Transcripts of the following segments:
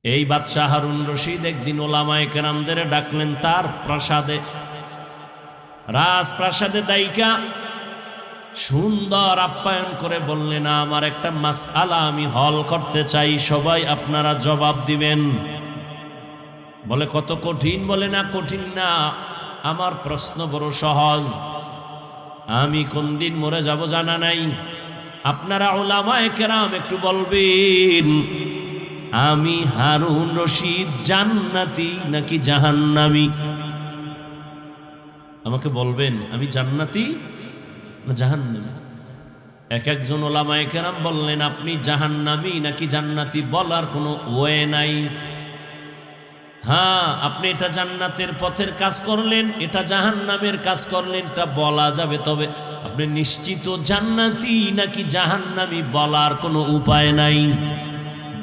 এই বাদশাহ হারুন রশিদ একদিন ওলামায়ে কেরামদের ডাকলেন তার প্রাসাদে, রাজপ্রাসাদে দাইকা সুন্দর আপ্যায়ন করে বললেন, আমার একটা মাসআলা আমি হল করতে চাই, সবাই আপনারা জবাব দিবেন। বলে কত কঠিন? বলে না কঠিন না, আমার প্রশ্ন বড় সহজ। আমি কোন দিন মরে যাব জানা নাই, আপনারা উলামায়ে কেরাম একটু বলবেন আমি হারুন রশিদ জান্নাতি নাকি জাহান্নামী? আমাকে বলবেন আমি জান্নাতি না জাহান্নামী? এক একজন উলামায়ে কেরাম বললেন আপনি জাহান্নামী নাকি জান্নাতি বলার কোনো ওয়ে নাই। হ্যাঁ, আপনি এটা জান্নাতের পথের কাজ করলেন, এটা জাহান্নামের কাজ করলেন, এটা বলা যাবে, তবে আপনি নিশ্চিত জান্নাতি নাকি জাহান্নামী বলার কোনো উপায় নাই।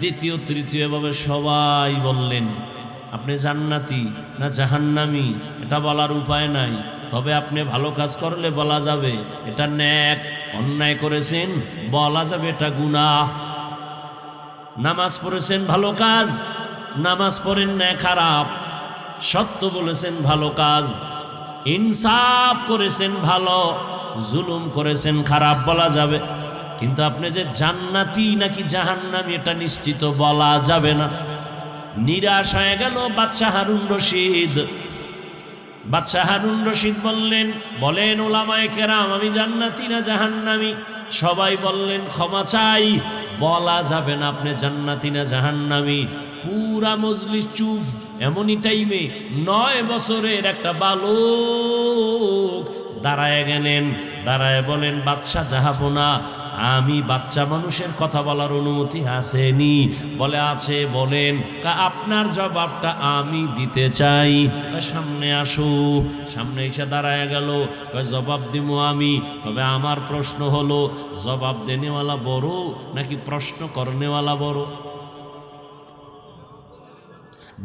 দ্বিতীয় তৃতীয় ভাবে সবাই বললেন আপনি জান্নাতি না জাহান্নামী এটা বলার উপায় নাই, তবে আপনি ভালো কাজ করলে বলা যাবে এটা নেক, অন্যায় করেছেন বলা যাবে এটা গুনাহ। নামাজ পড়েছেন ভালো কাজ, নামাজ পড়েন না খারাপ, সত্য বলেছেন ভালো কাজ, ইনসাফ করেছেন ভালো, জুলুম করেছেন খারাপ বলা যাবে। কিন্তু আপনি যে জান্নাতি নাকি জাহান্নামী এটা নিশ্চিত বলা যাবে না। নিরাশ হয়ে গেল বাদশাহ হারুন রশিদ। বাদশাহ হারুন রশিদ বলেন উলামায়ে কেরাম আমি জান্নাতি না জাহান্নামী? সবাই বললেন ক্ষমা চাই, বলা যাবে না আপনি জান্নাতি না জাহান্নামী। পুরা মজলিস চুপ। এমনই টাইমে 9 বছরের একটা বালক দাঁড়ায় গেলেন, দাঁড়ায় বলেন বাদশাহ জাহাপনা, আমি বাচ্চা মানুষের কথা বলার অনুমতি আসেনি? বলে আছে। বলেন আপনার জবাবটা আমি দিতে চাই। সামনে আসো। সামনে এসে দাঁড়ায় গেল। জবাব দিব আমি, তবে আমার প্রশ্ন হলো জবাব দেনেওয়ালা বড় নাকি প্রশ্ন করনেওয়ালা বড়?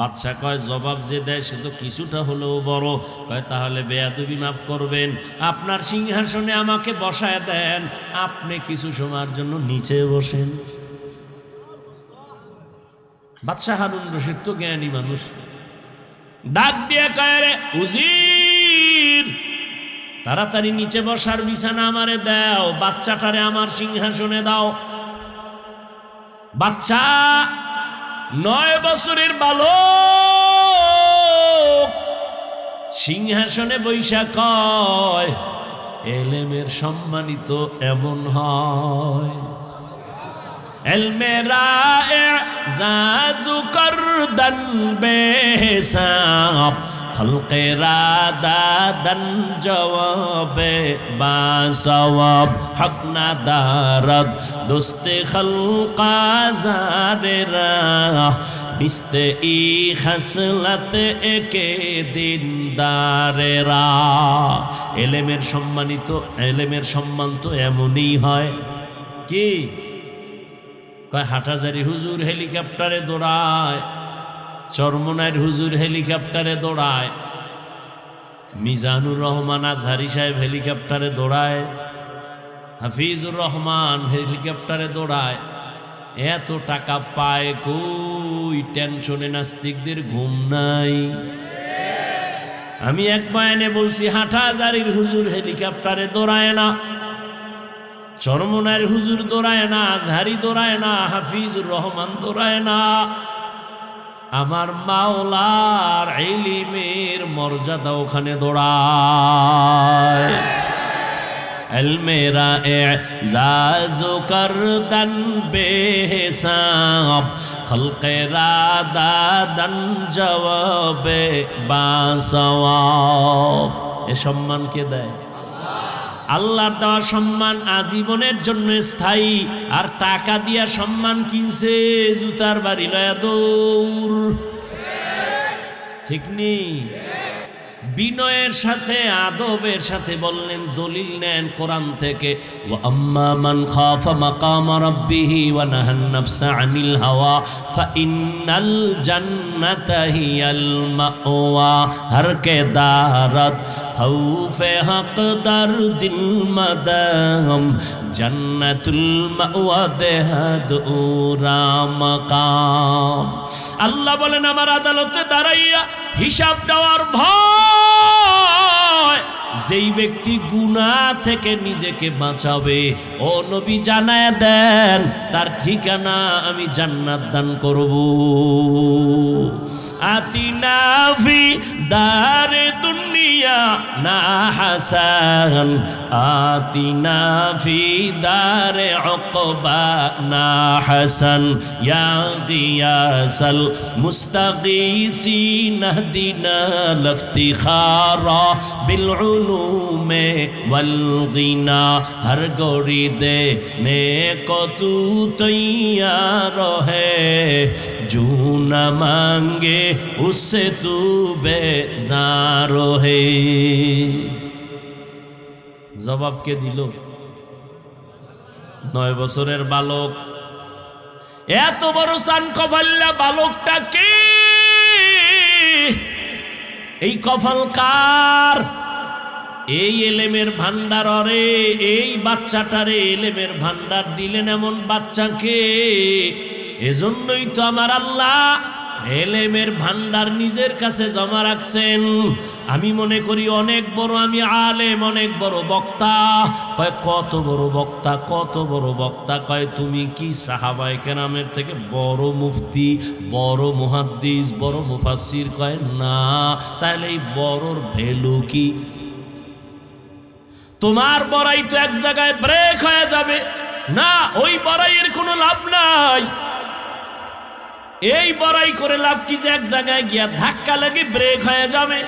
বাদশাহ কয় জবাব যে দেয় সে তো কিছুটা হলেও বড়। কয় তাহলে বেয়াদবি মাফ করবেন, আপনার সিংহাসনে আমাকে বসায় দেন, আপনি কিছু সময়ের জন্য নিচে বসেন। বাদশাহ হারুন রশিদ তো জ্ঞানী মানুষ, ডাক দিয়ে কয় রে উজির, তাড়াতাড়ি নিচে বসার বিছানা আমারে দাও, বাচ্চাটারে আমার সিংহাসনে দাও। বাচ্চা 9 বছরের বালক সিংহাসনে বৈশা কয় এলেমের সম্মানিত এমন হয়। এলমেরা এজাজু করদান বেহিসাব, খলকেরা দাদান জওয়াবে বাসওয়াব, হক না দারদ দোস্তে খলকা জারেরা, বিস্তে ই খাসলাত একে দিনদারেরা। এলেমের সম্মানিত, এলেমের সম্মান তো এমনই হয়। কি কয় হাটহাজারী হুজুর হেলিকপ্টারে দৌড়ায়, চরমনাইর হুজুর হেলিকপ্টারে দৌড়ায়, মিজানুর রহমান আজহারি সাহেব হেলিকপ্টারে দৌড়ায়, হাফিজুর রহমান হেলিকপ্টারে দৌড়ায়। এত টাকা পায় কই? টেনশনে নাস্তিকদের ঘুম নাই। আমি এক বয়ানে বলছি হাটহাজারীর হুজুর হেলিকপ্টারে দৌড়ায় না, চরমনাইর হুজুর দৌড়ায় না, আজহারি দৌড়ায় না, হাফিজুর রহমান দৌড়ায় না। আমার মাওলার ইলমের মর্যাদা ওখানে দৌড়ায়। এলমেরা এজাজু করদান বেহিসাব, খলকেরা দাদান জওয়াবে বাসওয়াব। এ সম্মান কে দেয়? আল্লাহর দেওয়া সম্মান আজীবনের জন্য স্থায়ী। আর টাকা দিয়া সম্মান কিনছে, জুতার বাড়ি লয়া দৌড়। ঠিক নেই? বিনয়ের সাথে আদবের সাথে বললেন, দলিল নেন কোরআন থেকে, ওয়া আম্মা মান খাফা মাকাম রাব্বিহি ওয়া নাহান নাফসা আনিল হাওয়া ফাইন্নাল জান্নাতা হিয়াল মাওয়া, হর কে দারাত খৌফে হক দার দিল মাদাম জান্নাতুল মাওয়া দেহাদ উরা মাকাম। আল্লাহ বলেন আমার আদালতে দাঁড়াইয়া হিসাব দেওয়ার ভয় যেই ব্যক্তি গুনাহ থেকে নিজেকে বাঁচাবে, ও নবী জানায় দেন তার ঠিকানা আমি জান্নাত দান করব। আতিনা ফি দারে দুনিয়া না হাসান, আতিনা ফি দারে উকবা না হাসান, ইয়া গিয়াসাল মুস্তাগীসিন হদিনা লফতিখারা বিল উলুমে ওয়াল গিনা। হর গড়ি দে নে को तू तैयार है, जो न मांगे उससे तू बेजार है। জবাব কে দিল? 9 বছরের বালক। এত বড় সান কফাল্লা বালকটা কে? এই কফল কার? এই এলেমের ভান্ডার, রে এই বাচ্চাটারে এলেমের ভান্ডার দিলেন এমন বাচ্চাকে। এজন্যই তো আমার আল্লাহ এলেমের ভান্ডার নিজের কাছে জমা রাখছেন। আমি মনে করি অনেক বড় আমি আলেম, অনেক বড় বক্তা। কয় কত বড় বক্তা, কত বড় বক্তা? কয় তুমি কি সাহাবায়ে কেরামের থেকে বড় মুফতি, বড় মুহাদ্দিস, বড় মুফাসসির? কয় না। তাহলে এই বড়র ভ্যালু কি? তোমার বড়াই তো এক জায়গায় ব্রেক হয়ে যাবে না, ওই বড়াইয়ের কোনো লাভ নাই। এই বড়াই করে লাভ কি যে এক জায়গায় গিয়া ধাক্কা লাগে ব্রেক হয়ে যাবে?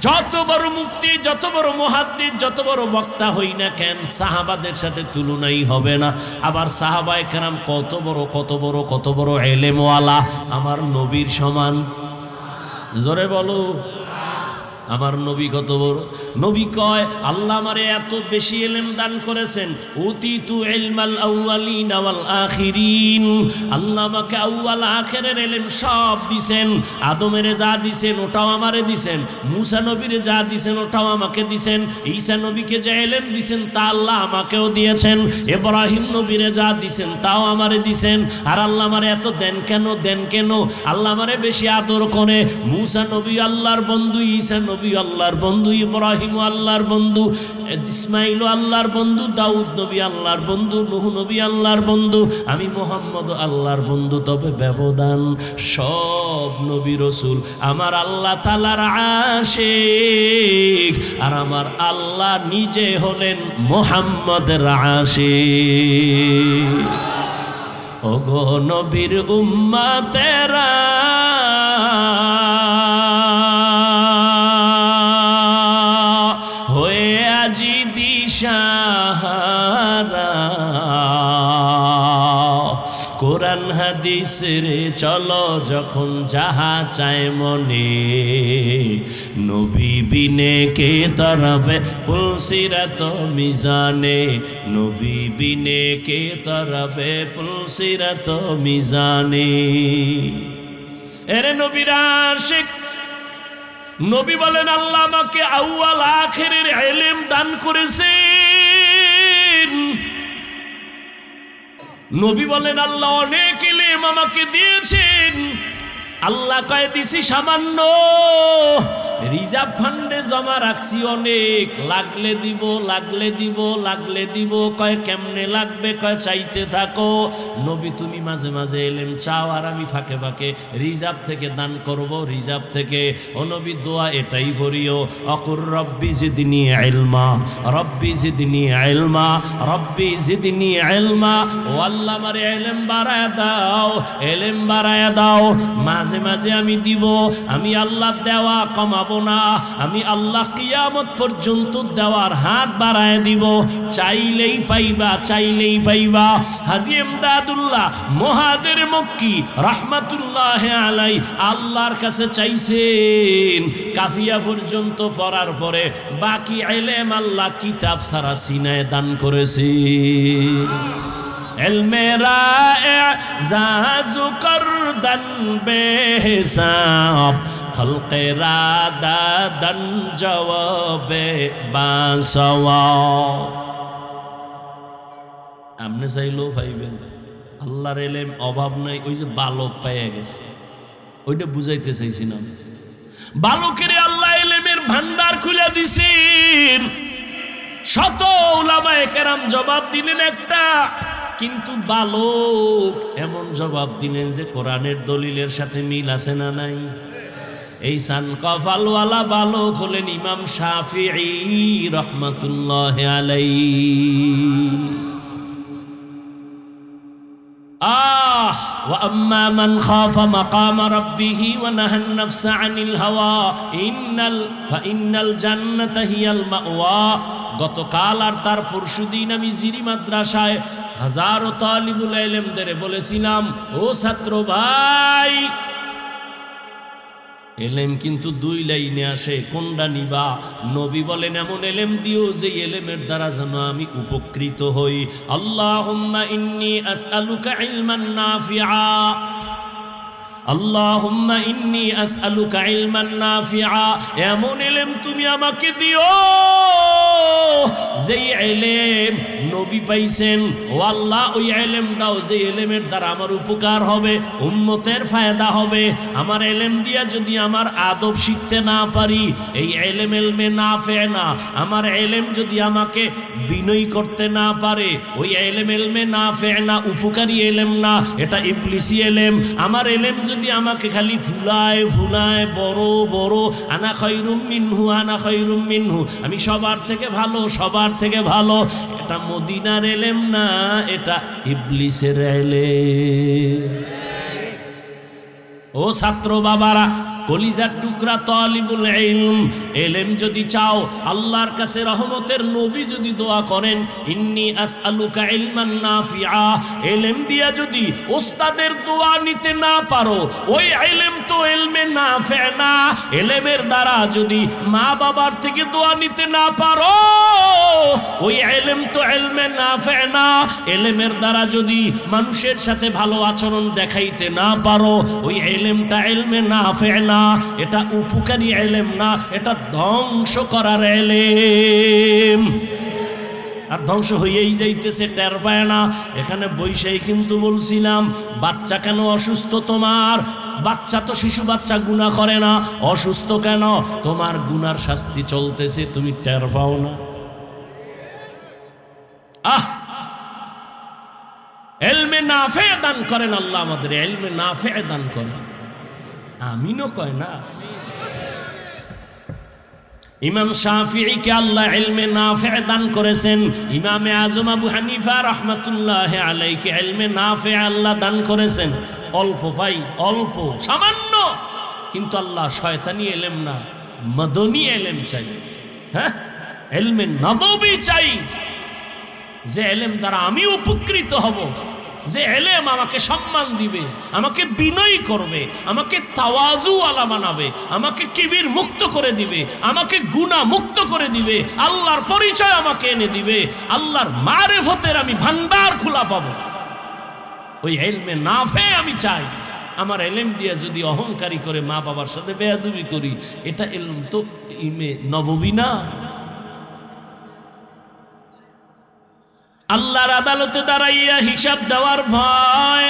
যত বড় মুফতি, যত বড় মুহাদ্দিস, যত বড় বক্তা হই না কেন, সাহাবাদের সাথে তুলনাই হবে না। আবার সাহাবায়ে কেরাম কত বড় কত বড় কত বড় এলেমওয়ালা, আমার নবীর সমান। জোরে বলো, আমার নবী কত বড়? নবী কয় আল্লাহ আমারে এত বেশি ইলম দান করেছেন, উতিতু ইলমাল আউয়ালিন ওয়াল আখিরিন। আল্লাহ আমাকে আউয়াল আখিরের ইলম সব দিবেন। আদমের যা দিবেন ওটাও আমারে দিবেন, মুসা নবীর যা দিবেন ওটাও আমাকে দিবেন, ঈসা নবীকে যে ইলম দিবেন তা আল্লাহ আমাকেও দিয়েছেন, ইব্রাহিম নবীর যা দিবেন তাও আমারে দিবেন। আর আল্লাহ আমারে এত দেন কেন? দেন কেন? আল্লাহ আমারে বেশি আদর করে। মুসা নবী আল্লাহর বন্ধু, ঈসা নবী আল্লাহর বন্ধু, ইব্রাহিম আল্লাহর বন্ধু, ইসমাইল আল্লাহর বন্ধু, দাউদ নবী আল্লাহর বন্ধু, নূহ নবী আল্লাহর বন্ধু, আমি মুহাম্মদ আল্লাহর বন্ধু। তবে ব্যবধান, সব নবী রাসূল আমার আল্লাহ তাআলার আশিক, আর আমার আল্লাহ নিজে হলেন মুহাম্মদের আশিক। ওগো নবীর উম্মতেরা, কোরআন হাদিস রে চলো যখন যাহা চায় মনে, নবী বিনে কে তরবে পুলসিরাত মিজানে, নবী বিনে কে তরবে পুলসিরাত মিজানে। এরে নবীর আশিক, নবী বলেন আল্লাহ আমাকে আউয়াল আখিরের ইলম দান করেছেন। নবী বলেন আল্লাহ অনেক ইলম আমাকে দিয়েছেন। আল্লাহ কয় দিছি সামান্য, রিজার্ভ ফান্ডে জমা রাখছি অনেক, লাগলে দিব লাগলে দিব লাগলে দিব। কয় কেমনে লাগবে? কয় চাইতে থাকো। নবী তুমি মাঝে মাঝে ইলম চাও আর আমি ফাঁকে ফাঁকে রিজার্ভ থেকে দান করব, রিজার্ভ থেকে। ও নবী দোয়া এটাই করিও, অকুর রব্বি জিদনি ইলমা, রব্বি জিদনি ইলমা, রব্বি জিদনি ইলমা। ও আল্লাহ আমারে ইলম বাড়ায় দাও, ইলম বাড়ায় দাও। মাঝে মাঝে আমি দিব, আমি আল্লাহ দেওয়া কমাবো না, আমি আল্লাহ কিয়ামত পর্যন্ত দেওয়ার হাত বাড়ায় দিব। চাইলেই পাইবা, চাইলেই পাইবা। হাজী ইমদাদুল্লাহ মুহাজির মক্কি রাহমাতুল্লাহ আলাই আল্লাহর কাছে চাইছেন, কাফিয়া পর্যন্ত পড়ার পরে বাকি ইলম আল্লাহ কিতাব সারা সিনায় দান করেছে। ইলমেরা এজাজু করদান বেহিসাব, খলকেরা দাদান জবাবে বাসওয়া। আপনি চাইলেও পাইবেন, আল্লাহর এলেম অভাব নাই। ওই যে বালক পাইয়া গেছে, ওইটা বুঝাইতে চাইছিলাম। বালকের আল্লাহ এলেমের ভান্ডার খুলে দিছেন। শত উলামায়ে কেরাম জবাব দিলেন একটা, কিন্তু বালক এমন জবাব দিলেন যে কোরআনের দলিলের সাথে মিল আছে না নাই? এই সান কফালওয়ালা বালক হলেন ইমাম শাফিঈ রাহমাতুল্লাহি আলাইহি। وأما من خاف مقام ربه ونهى النفس عن الهوى فإن الجنة هي المأوى। গতকাল আর তার পরশুদিন আমি জিরি মাদ্রাসায় হাজারো তালিবুল ইলমদের বলেছিলাম, ও ছাত্র ভাই, এলেম কিন্তু দুই লাইনে আসে, কোনটা নিবা? নবী বলেন এমন এলেম দিও যে এলেমের দ্বারা যেন আমি উপকৃত হই। আল্লাহুম্মা ইন্নী আসআলুকা ইলমান নাফিআ, আল্লাহুম্মা ইন্নী আসআলুকা ইলমান নাফিআ। এমন এলেম তুমি আমাকে দিও যেই এলেম নবী পাইছেন। ও আল্লাহ, ওই এলেম দাও যে এলেমের দ্বারা আমার উপকার হবে, উম্মতের ফায়দা হবে। আমার এলেম দিয়া যদি আমার আদব শিখতে না পারি, এই এলেম এলমে নাফে না। আমার এলেম যদি আমাকে বিনয়ী করতে না পারে, ওই এলেম এলমে নাফে না, উপকারী এলেম না, এটা ইবলিসি এলেম। আমার এলেম যদি আমাকে খালি ফুলায় ফুলায় বড় বড়, আনা খায়রুম মিনহু, আনা খায়রুম মিনহু, আমি সবার থেকে ভালো, সবার থেকে ভালো, এটা মদিনার এলেম না, এটা ইবলিসের এলেম। ও ছাত্র বাবারা, কলিজার টুকরা তালিবুল ইলম, এলেম যদি চাও, আল্লাহর কাছে রহমতের নবী যদি দোয়া করেন, ইন্নী আসআলুকা ইলমান নাফিআ, এলেম দিয়া যদি ওস্তাদের দোয়া নিতে না পারো, ওই এলেম তো ইলমে নাফে না। এলেমের দ্বারা যদি মা বাবার থেকে দোয়া নিতে না পারো, ওই এলেম তো ইলমে নাফে না। এলেমের দ্বারা যদি মানুষের সাথে ভালো আচরণ দেখাইতে না পারো, ওই এলেমটা ইলমে নাফে না, এটা উপকারী এলেম না, এটা ধ্বংস করার এলেম। আর ধ্বংস হয়েই যাইতেছে, টের পায় না। এখানে বৈশাই কিন্তু বলছিলাম, বাচ্চা কেন অসুস্থ তোমার? বাচ্চা তো শিশু বাচ্চা গুনাহ করে না, অসুস্থ কেন? তোমার গুনার শাস্তি চলতেছে, তুমি টের পাও না। ইলমে নাফে দান করেন আল্লাহ, আমাদের ইলমে নাফে দান করেন। আমিনও কয় না। ইমাম শাফিঈকে আল্লাহ ইলমে নাফে দান করেছেন। ইমামে আজম আবু হানিফা রাহমাতুল্লাহি আলাইহি ইলমে নাফে আল্লাহ দান করেছেন। অল্প পাই, অল্প সামান্য, কিন্তু আল্লাহ শয়তানি ইলম না, মদনী ইলম চাই। হ্যাঁ, ইলমে নববী চাই, যে ইলম দ্বারা আমি উপকৃত হব, যে এলেম আমাকে সম্মান দিবে, আমাকে বিনয়ী করবে, আমাকে তাওয়াজু আলা বানাবে, আমাকে কিবির মুক্ত করে দিবে, আমাকে গুনাহ মুক্ত করে দিবে, আল্লাহর পরিচয় আমাকে এনে দিবে, আল্লাহর মারিফতের আমি ভান্ডার খোলা পাবো। ওই ইলমে নাফে আমি চাই। আমার ইলম দিয়ে যদি অহংকারী করে মা বাবার সাথে বেয়াদবি করি, এটা ইলম তো ইলমে নববী না। আল্লাহর আদালতে দাঁড়াইয়া হিসাব দেওয়ার ভয়।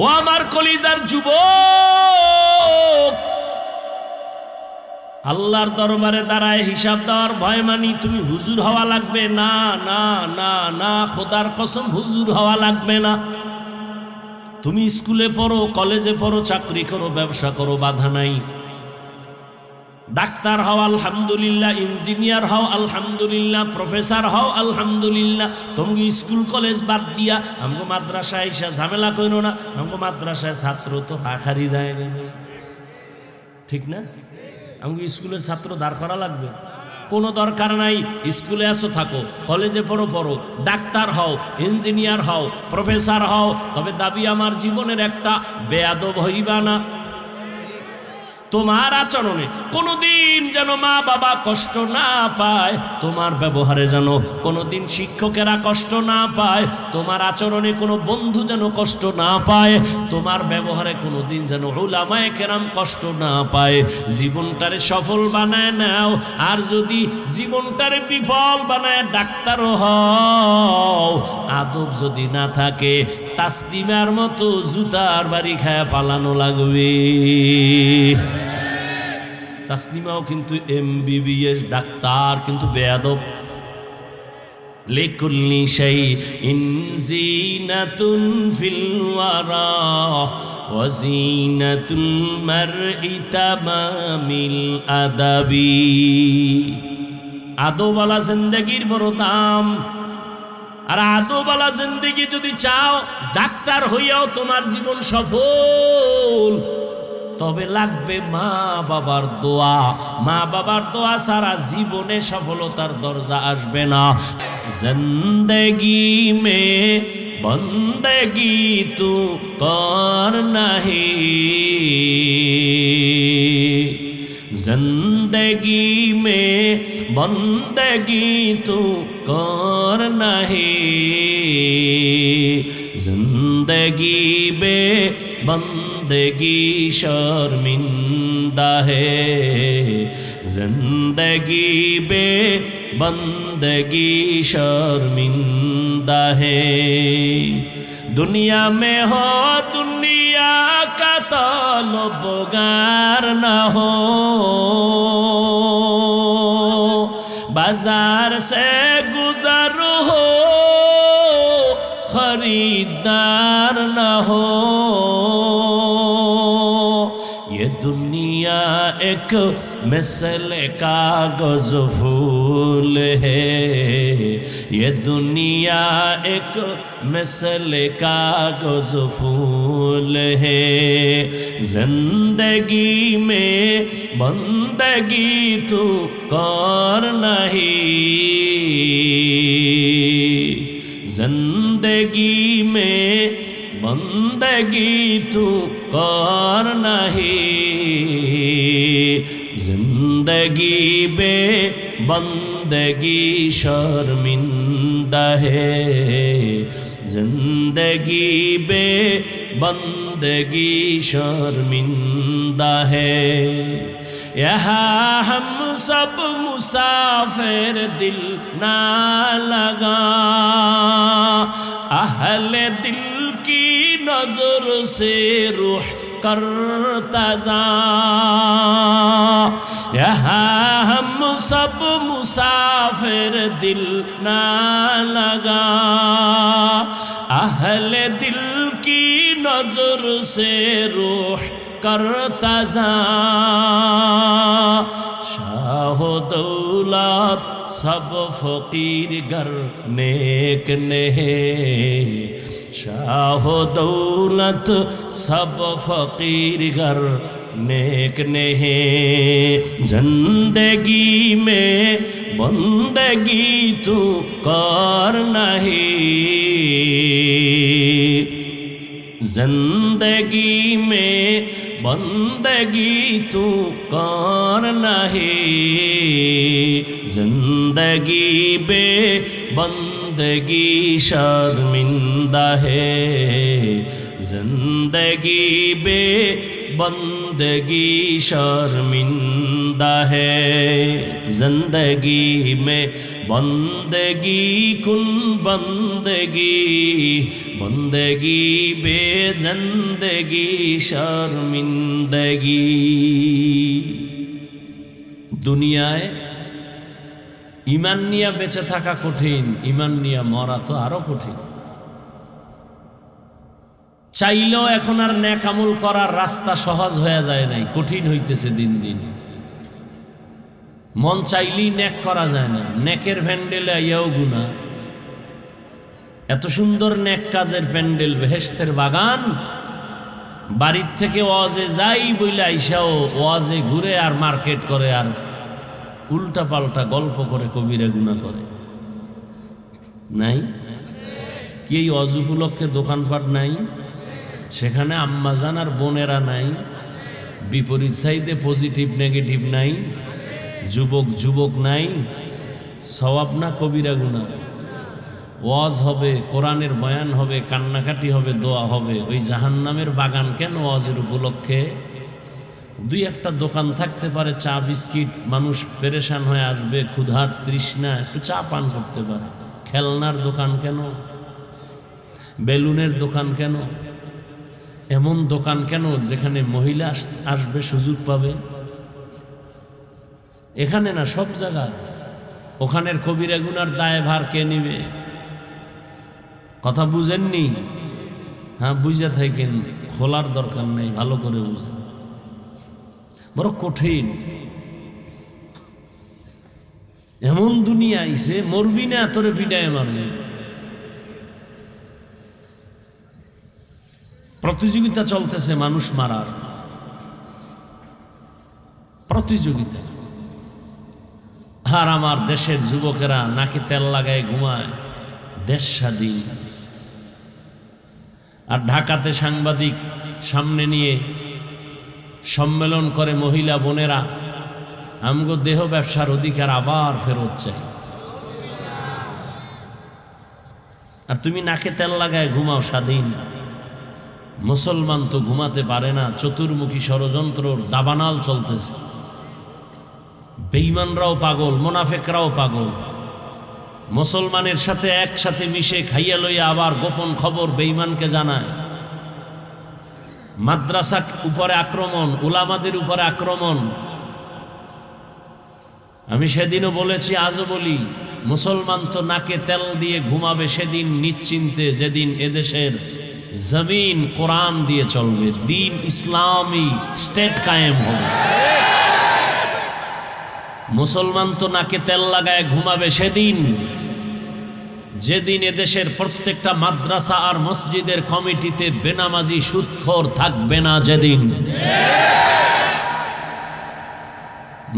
ও আমার কলিজার যুবক, আল্লাহর দরবারে দাঁড়ায় হিসাব দেওয়ার ভয় মানি তুমি হুজুর হওয়া লাগবে না, না না না, খোদার কসম হুজুর হওয়া লাগবে না। তুমি স্কুলে পড়ো, কলেজে পড়ো, চাকরি করো, ব্যবসা করো, বাধা নাই। ডাক্তার হও আলহামদুলিল্লাহ, ইঞ্জিনিয়ার হও আলহামদুলিল্লাহ, প্রফেসর হও আলহামদুলিল্লাহ। তুমি স্কুল কলেজ বাদ দিয়া আমগো মাদ্রাসায় এসে ঝামেলা করো না। আমগো মাদ্রাসায় ছাত্র তো রাখারই জায়গা নেই, ঠিক না? আমগো স্কুলের ছাত্র দাঁড় করা লাগবে, কোনো দরকার নাই। স্কুলে আসো, থাকো, কলেজে পড়ো, পড়ো, ডাক্তার হও, ইঞ্জিনিয়ার হও, প্রফেসর হও, তবে দাবি আমার জীবনের একটা বেয়াদব হইবা না। তোমার আচরণে কোনোদিন যেন মা বাবা কষ্ট না পায়, তোমার ব্যবহারে যেন কোনোদিন শিক্ষকেরা কষ্ট না পায়, তোমার আচরণে কোনো বন্ধু যেন কষ্ট না পায়, তোমার ব্যবহারে কোনোদিন যেন উলামায়ে কেরাম কষ্ট না পায়। জীবনটারে সফল বানায় নাও, আর যদি জীবনটারে বিফল বানায় ডাক্তারও হও, আদব যদি না থাকে তাসলিমার মতো জুতার বাড়ি খায় পালানো লাগবে। তাসলিমাও কিন্তু MBBS ডাক্তার, কিন্তু বেয়াদব। লিকুল্লি শাইইন জিনাতুন ফিল ওয়ারা ওয়া জিনাতুল মারই তামামিল আদাবি। আদবওয়ালা জিন্দেগির বড় দাম। আর আদবওয়ালা জিন্দেগি যদি চাও, ডাক্তার হইয়াও তোমার জীবন সফল, তবে লাগবে মা বাবার দোয়া। মা বাবার দোয়া ছাড়া জীবনে সফলতার দরজা আসবে না। জিন্দেগি মে বন্দেগি তু কর নাহি, জিন্দেগি মে বন্দেগি তু কর নাহি, जिंदगी बे बंदगी शर्मिंदा है, जिंदगी बे बंदगी शर्मिंदा है। दुनिया में हो दुनिया का तलबगार न हो, बाजार से गुजर हो खरीदार न हो। ये दुनिया एक मिसल कागज फूल है, ये दुनिया एक मिसल कागज फूल है। जिंदगी में बंदगी तू कर नहीं, जिंदगी में बंदगी तू कर नहीं, जिंदगी बे बंदगी शर्मिंदा है, जिंदगी बे बंदगी शर्मिंदा है। यहाँ हम सब मुसाफिर दिल ना लगा, अहले दिल की नजर से रूह करता जा। यहाँ हम सब मुसाफिर दिल ना लगा, अहले दिल की नजर से रूह करता जा। शाह दौलत सब फकीर गर नेक नेहे, शाह दौलत सब फकीर गर नेक नेहे। जिंदगी में बंदगी तू कर नहीं, जिंदगी में बंदगी तू कर नहीं, जिंदगी बे बंदगी शर्मिंदा है, जिंदगी बे बंदगी शर्मिंदा है। जिंदगी में बंदगी कुन बंदगी, बंदगी बे जिंदगी शर्मिंदगी। দুনিয়ায় ইমান নিয়ে বেঁচে থাকা কঠিন, ইমান নিয়ে মরা তো আরো কঠিন। চাইলেও এখন আর নেক আমল করার রাস্তা সহজ হয়ে যায় নাই, কঠিন হইতেছে দিন দিন। মন চাইলেই নেক করা যায় না, নেকের প্যান্ডেলে আইয়াও গুনাহ। এত সুন্দর নেক কাজের প্যান্ডেল, বেহেশতের বাগান, বাড়ির থেকে ওয়াজে যাই বইলে আইসাও ওয়াজে ঘুরে আর মার্কেট করে আর উল্টা পাল্টা গল্প করে কবিরা গুনাহ করে। নাই কি এই ওয়াজ উপলক্ষে দোকানপাট নাই? সেখানে আম্মাজান আর বোনেরা নাই? বিপরীত সাইডে পজিটিভ নেগেটিভ নাই, যুবক যুবক নাই, সওয়াব না কবিরা গুনাহ। ওয়াজ হবে, কোরআনের বয়ান হবে, কান্নাকাটি হবে, দোয়া হবে, ওই জাহান্নামের বাগান কেন ওয়াজের উপলক্ষে? দুই একটা দোকান থাকতে পারে, চা বিস্কিট, মানুষ পেরেশান হয়ে আসবে, ক্ষুধার তৃষ্ণা, একটু চা পান করতে পারে। খেলনার দোকান কেন? বেলুনের দোকান কেন? এমন দোকান কেন যেখানে মহিলা আসবে, সুযোগ পাবে? এখানে না, সব জায়গায়। ওখানের কবিরা গুনার দায়ভার কে নিবে? কথা বুঝেননি? হ্যাঁ, বুঝে থাকেন, খোলার দরকার নেই, ভালো করে বুঝেন। বড় কঠিন। এমন দুনিয়া আইছে, মরবি না তোরে পিডায় মারবে। প্রতিযোগিতা চলতেছে মানুষ মারার, প্রতিযোগিতা। আর আমার দেশের যুবকেরা নাকে তেল লাগায় ঘুমায়, দেশ স্বাধীন। আর ঢাকাতে সাংবাদিক সামনে নিয়ে সম্মেলন করে মহিলা বোনেরা, আমগো দেহ ব্যবসার অধিকার আবার ফেরত চাই। আর তুমি নাকে তেল লাগায় ঘুমাও স্বাধীন। মুসলমান তো ঘুমাতে পারে না, চতুর্মুখী ষড়যন্ত্রর দাবানাল চলতেছে। বেঈমানরাও পাগল, মুনাফিকরাও পাগল। মুসলমানের সাথে একসাথে মিশে খাইয়া লইয়া আবার গোপন খবর বেঈমানকে জানায়। মাদ্রাসা উপরে আক্রমণ, উলামাদের উপরে আক্রমণ। আমি সেদিনও বলেছি, আজও বলি, মুসলমান তো নাকে তেল দিয়ে ঘুমাবে সেদিন নিশ্চিন্তে, যেদিন এদেশের জমিন কোরআন দিয়ে চলবে, দিন ইসলামী স্টেট কায়েম হবে। মুসলমান তো নাকে তেল লাগায় ঘুমাবে সেদিন, যেদিন এদেশের প্রত্যেকটা মাদ্রাসা আর মসজিদের কমিটিতে বেনামাজি সুদখোর থাকবে না। যেদিন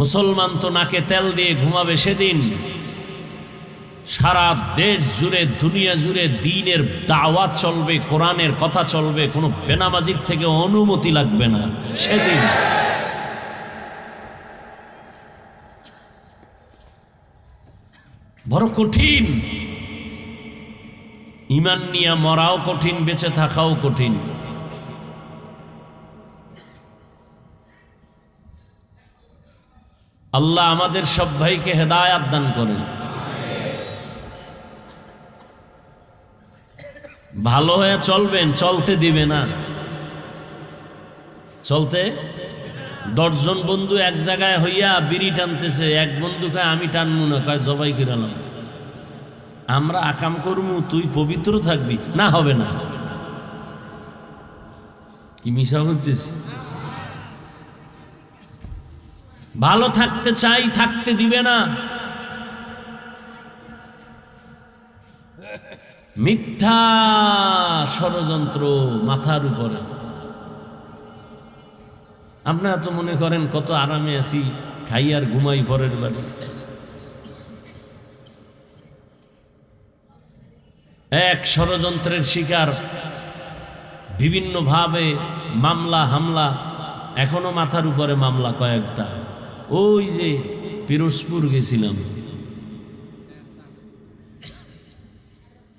মুসলমান তো নাকে তেল দিয়ে ঘুমাবে সেদিন সারা দেশ জুড়ে, দুনিয়া জুড়ে দ্বীনের দাওয়াত চলবে, কোরআনের কথা চলবে, কোনো বেনামাজির থেকে অনুমতি লাগবে না সেদিন। বড় কঠিন। ঈমান নিয়ে মরাও কঠিন, বেঁচে থাকাও কঠিন। আল্লাহ আমাদের সব ভাইকে হেদায়াত দান করেন। ভালো হয়ে চলবেন, চলতে দিবে না। চলতে 10 জন বন্ধু এক জায়গায় হইয়া বিড়ি টানতেছে, এক বন্ধু কয় আমি টানমু না, কয় জবাই কিরালাম। আমরা আকাম করমু, তুই পবিত্র থাকবি না, হবে না। কি মিশা করতেছি? ভালো থাকতে চাই, থাকতে দিবে না। মিথ্যা ষড়যন্ত্র মাথার উপরে। আপনারা তো মনে করেন কত আরামে আছি, খাই আর ঘুমাই পরের বাড়ি। এক ষড়যন্ত্রের শিকার, বিভিন্নভাবে মামলা হামলা, এখনো মাথার উপরে মামলা কয়েকটা। ওই যে পিরোজপুর গেছিলাম,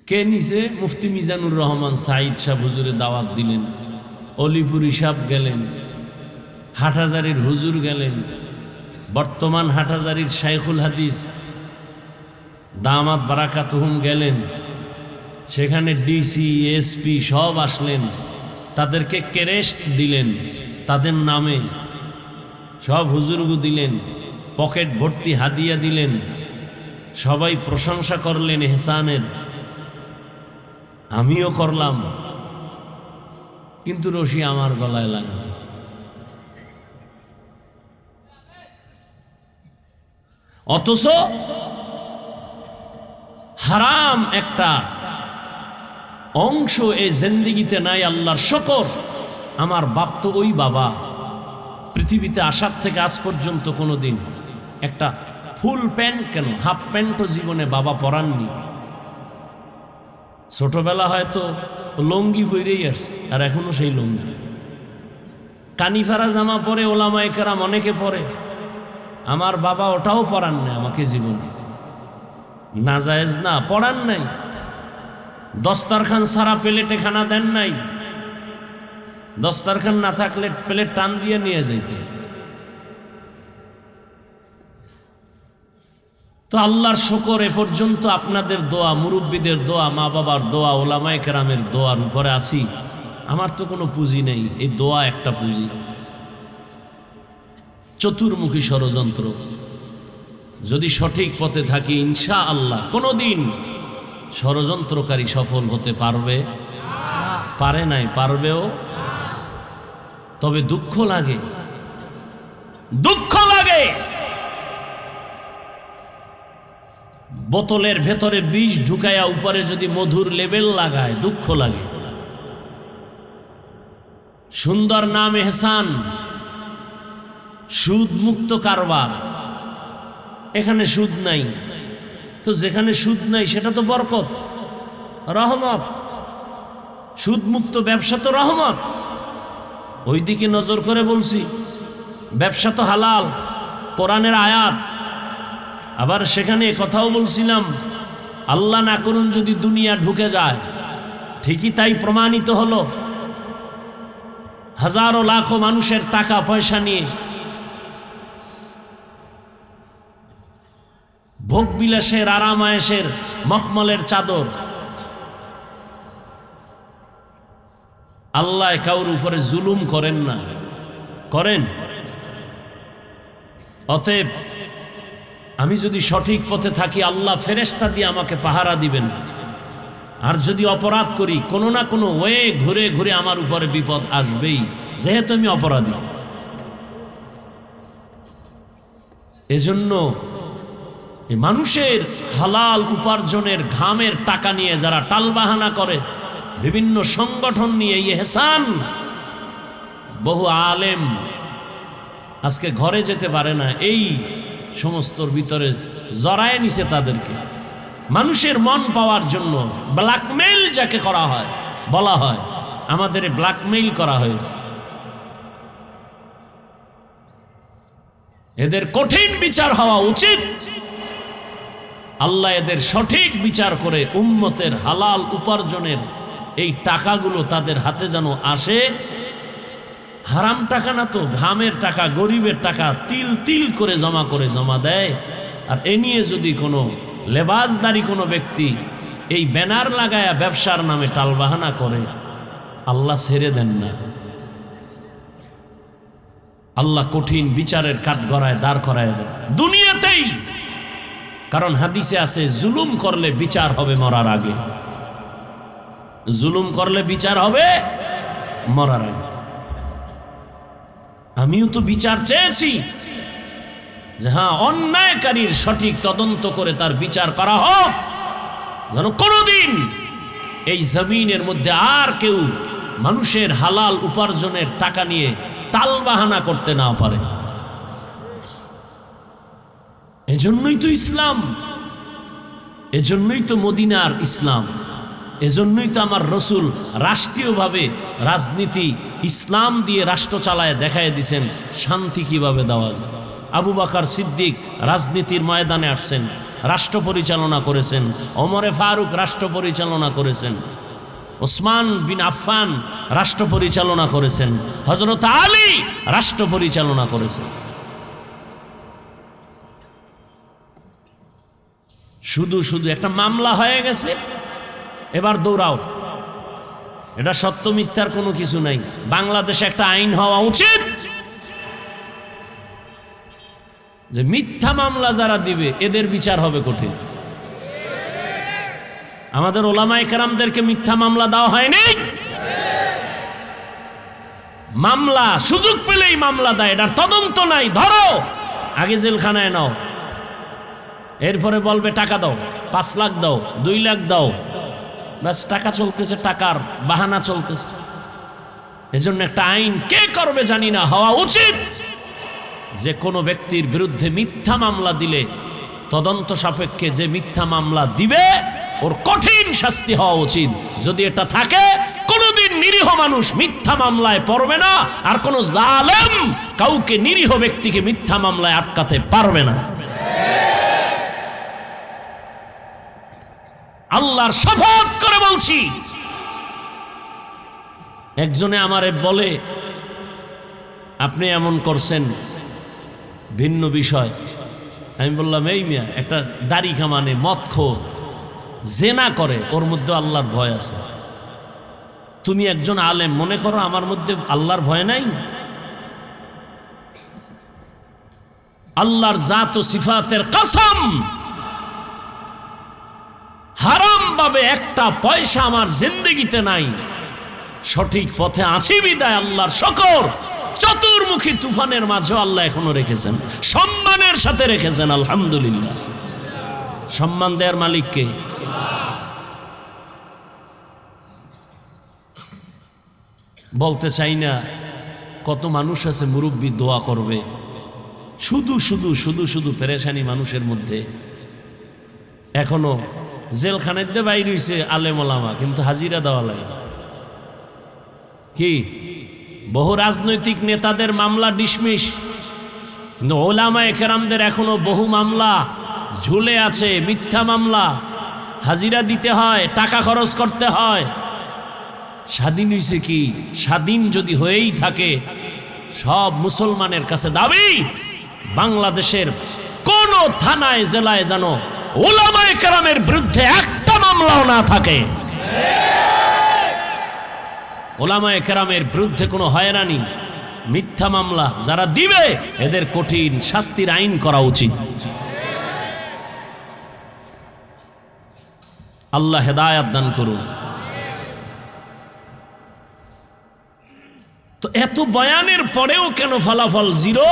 কে নিছে? মুফতি মিজানুর রহমান সাঈদ সাহেব হুজুরে দাওয়াত দিলেন, অলিপুরি সাহেব গেলেন, হাটহাজারীর হুজুর গেলেন, বর্তমান হাটহাজারীর শাইখুল হাদিস দামাত বারাকাতুহুম গেলেন। সেখানে ডিসি, এসপি সব আসলেন, তাদেরকে ক্রেস্ট দিলেন, তাদের নামে সব হুজুরগু দিলেন, পকেট ভর্তি হাদিয়া দিলেন। সবাই প্রশংসা করলেন এহসানের, আমিও করলাম, কিন্তু রশি আমার গলায় লাগলো। অথচ হারাম একটা অংশ এই জিন্দেগিতে নাই। আল্লাহর শুকর, আমার বাপ তো ওই বাবা, পৃথিবীতে আসার থেকে আজ পর্যন্ত কোনোদিন একটা ফুল প্যান্ট কেন, হাফ প্যান্টও জীবনে বাবা পরাননি। ছোটবেলা হয়তো লুঙ্গি পরেই আসছে, আর এখনো সেই লুঙ্গি। কানিফারা জামা পরে ওলামায়ে কেরাম অনেকে পরে, আমার বাবা ওটাও পরান নাই আমাকে জীবনে, নাজায়েজ না, পরান নাই। দস্তরখান সারা প্লেটে খানা দেন নাই, দস্তরখান না থাকলে প্লেট টান দিয়ে নিয়ে যাইতে। তো আল্লাহর শুকর, এ পর্যন্ত আপনাদের দোয়া, মুরব্বীদের দোয়া, মা বাবার দোয়া, ওলামায়ে কেরামের দোয়ার উপরে আছি। আমার তো কোনো পুঁজি নেই, এই দোয়া একটা পুঁজি। চতুর্মুখী ষড়যন্ত্র, যদি সঠিক পথে থাকি ইনশাআল্লাহ কোনোদিন ষড়যন্ত্রকারী সফল হতে পারবে? পারে নাই, পারবেও। তবে দুঃখ লাগে, দুঃখ লাগে। বোতলের ভেতরে বিষ ঢুকায়া উপরে যদি মধুর লেবেল লাগায়, দুঃখ লাগে। সুন্দর নাম এহসান, সুদ মুক্ত কারবার, এখানে সুদ নাই। তো যেখানে সুদ নাই সেটা তো বরকত, রহমত। সুদ মুক্ত ব্যবসা তো রহমত। ওই দিকে নজর করে বলছি, ব্যবসা তো হালাল, কোরআনের আয়াত। আবার সেখানে কথাও বলছিলাম, আল্লাহ না করুন যদি দুনিয়া ঢুকে যায়, ঠিকই তাই প্রমাণিত হলো। হাজারো লাখো মানুষের টাকা পয়সা নিয়ে ভোগ বিলাসের, আরামায়েশের মখমলের চাদর। আল্লাহ কাউর উপরে জুলুম করেন না, করেন? অতএব আমি যদি সঠিক পথে থাকি, আল্লাহ ফেরেশতা দিয়ে আমাকে পাহারা দিবেন। আর যদি অপরাধ করি, কোনো না কোনো ওয়ে ঘুরে ঘুরে আমার উপরে বিপদ আসবেই, যেহেতু আমি অপরাধী। এজন্য মানুষের হালাল উপার্জনের ঘামের টাকা নিয়ে যারা টালবাহানা করে, বিভিন্ন সংগঠন নিয়ে ইহসান, বহু আলেম আজকে ঘরে যেতে পারে না, এই সমস্তর ভিতরে জড়ায় নিছে তাদেরকে। মানুষের মন পাওয়ার জন্য ব্ল্যাকমেইল যাকে করা হয়, বলা হয় আমাদের ব্ল্যাকমেইল করা হয়েছে। এদের কঠিন বিচার হওয়া উচিত। আল্লাহ এদের সঠিক বিচার করে উম্মতের হালাল উপার্জনের এই টাকাগুলো তাদের হাতে যেন আসে। হারাম টাকা না তো, ঘামের টাকা, গরিবের টাকা তিল তিল করে জমা দেয়। আর এ নিয়ে যদি কোনো লেবাসদারি কোনো ব্যক্তি এই ব্যানার লাগায়া ব্যবসার নামে টালবাহানা করে, আল্লাহ ছেড়ে দেন না। আল্লাহ কঠিন বিচারের কাঠগড়ায় দাঁড় করায় দেন দুনিয়াতেই। কারণ হাদিসে আছে, জুলুম করলে বিচার হবে মরার আগে। জুলুম করলে বিচার হবে মরার আগে। আমিও তো বিচার চেয়েছি যে হ্যাঁ, অন্যায়কারীর সঠিক তদন্ত করে তার বিচার করা হোক, যেন কোনোদিন এই জমিনের মধ্যে আর কেউ মানুষের হালাল উপার্জনের টাকা নিয়ে টালবাহানা করতে না পারে। এজন্যই তো ইসলাম, এজন্যই তো মদিনার ইসলাম, এজন্যই তো আমার রসুল রাষ্ট্রীয়ভাবে রাজনীতি ইসলাম দিয়ে রাষ্ট্র চালায় দেখায় দিছেন শান্তি কিভাবে দেওয়া যায়। আবু বকর সিদ্দিক রাজনীতির ময়দানে আসছেন, রাষ্ট্র পরিচালনা করেছেন। ওমরে ফারুক রাষ্ট্র পরিচালনা করেছেন। ওসমান বিন আফফান রাষ্ট্র পরিচালনা করেছেন। হযরত আলী রাষ্ট্র পরিচালনা করেছেন। শুধু শুধু একটা মামলা হয়ে গেছে, এবার দৌড়াও। এটা সত্য মিথ্যার কোনো কিছু নাই। বাংলাদেশে একটা আইন হওয়া উচিত যে মিথ্যা মামলা যারা দিবে এদের বিচার হবে কঠিন। আমাদের ওলামায়ে কেরামদেরকে মিথ্যা মামলা দেওয়া হয়নি। মামলা সুযোগ পেলেই মামলা দেয়, এটার তদন্ত নাই। ধরো, আগে জেলখানায় নাও, এরপরে বলবে টাকা দাও, 5 লাখ দাও, 2 লাখ দাও, ব্যাস টাকা চলতেছে, টাকার বাহানা চলতেছে। এজন্য একটা আইন কে করবে জানি না, হওয়া উচিত যে কোনো ব্যক্তির বিরুদ্ধে মিথ্যা মামলা দিলে তদন্ত সাপেক্ষে যে মিথ্যা মামলা দিবে ওর কঠিন শাস্তি হওয়া উচিত। যদি এটা থাকে কোনোদিন নিরীহ মানুষ মিথ্যা মামলায় পড়বে না, আর কোন জালেম কাউকে নিরীহ ব্যক্তিকে মিথ্যা মামলায় আটকাতে পারবে না। আল্লাহর শপথ করে বলছি। একজনে আমারে বলে, আপনি এমন করছেন, ভিন্ন বিষয়। আমি বললাম, এই মিয়া একটা দাড়ি কামানে মদখোর জেনা করে, ওর মধ্যে আল্লাহর ভয় আছে। তুমি একজন আলেম, মনে করো আমার মধ্যে আল্লাহর ভয় নাই? আল্লাহর জাত ও সিফাতের কসম, হারাম ভাবে একটা পয়সা আমার জিন্দেগিতে নাই, সঠিক পথে আছি বিদায় আল্লাহর শকর। চতুর্মুখী তুফানের মাঝেও আল্লাহ এখনো রেখেছেন, সম্মানের সাথে রেখেছেন, আলহামদুলিল্লাহ। সম্মান দেওয়ার মালিককে। বলতে চাই না, কত মানুষ আছে মুরব্বী দোয়া করবে, শুধু শুধু শুধু শুধু পেরেশানি মানুষের মধ্যে। এখনো জেলখানাতে বাইরে হইছে আলেম ওলামা, কিন্তু হাজিরা দেওয়া লাগে। কি বহু রাজনৈতিক নেতাদের মামলা ডিসমিস, কিন্তু ওলামায়ে কেরামদের এখনো বহু মামলা ঝুলে আছে, মিথ্যা মামলা, হাজিরা দিতে হয়, টাকা খরচ করতে হয়। স্বাধীন হয়েছে কি? স্বাধীন যদি হয়েই থাকে, সব মুসলমানের কাছে দাবি, বাংলাদেশের কোন থানায় জেলায় যেন ওলামায়ে কেরামের বিরুদ্ধে একটা মামলাও না থাকে। ওলামায়ে কেরামের বিরুদ্ধে কোনো হয়রানি, মিথ্যা মামলা যারা দিবে, এদের কঠিন শাস্তির আইন করা উচিত। আল্লাহ হেদায়াত দান করুন। তো এত বয়ানের পরেও কেন ফলাফল জিরো?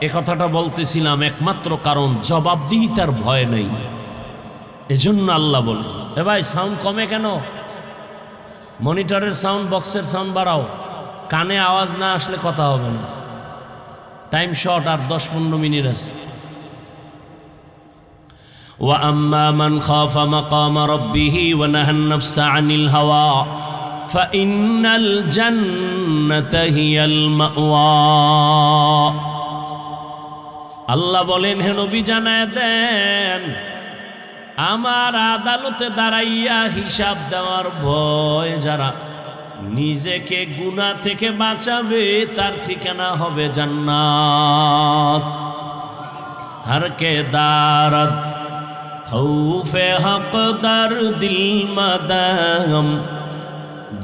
এ কথাটা বলতেছিলাম, একমাত্র কারণ জবাবদিহিতার ভয় নেই। এজন্য আল্লাহ বলে, এ ভাই সাউন্ড কমে কেন? মনিটরের সাউন্ড, বক্সের সাউন্ড বাড়াও, কানে আওয়াজ না আসলে কথা হবে না। টাইম শর্ট, আর 10-15 মিনিট আছে। ওয়া আম্মা মান খাফা মাকামা রাব্বিহি ওয়া নাহান নাফসা আনিল হাওয়া ফাইন্নাল জান্নাতা হিয়াল মাওয়া। আল্লাহ বলেন, হে নবী জানায় দেন, আমার আদালতে দাঁড়াইয়া হিসাব দেওয়ার ভয় যারা নিজেকে গুনাহ থেকে বাঁচাবে, তার ঠিকানা হবে জান্নাত। হর কে দারদ খৌফে হক দার দিল মাদাম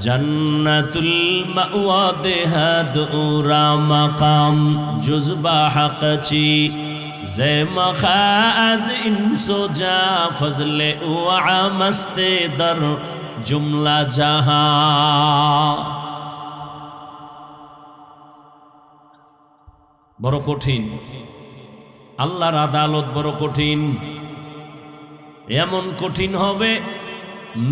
জান্নাতুল মাওয়া দেহাদ উরা মাকাম জুজবা হকচি জে মখাজ ইনসো জা ফজলে ওয়া মস্তে দর জুমলা জাহান। বড় কঠিন আল্লাহর আদালত, বড় কঠিন। এমন কঠিন হবে,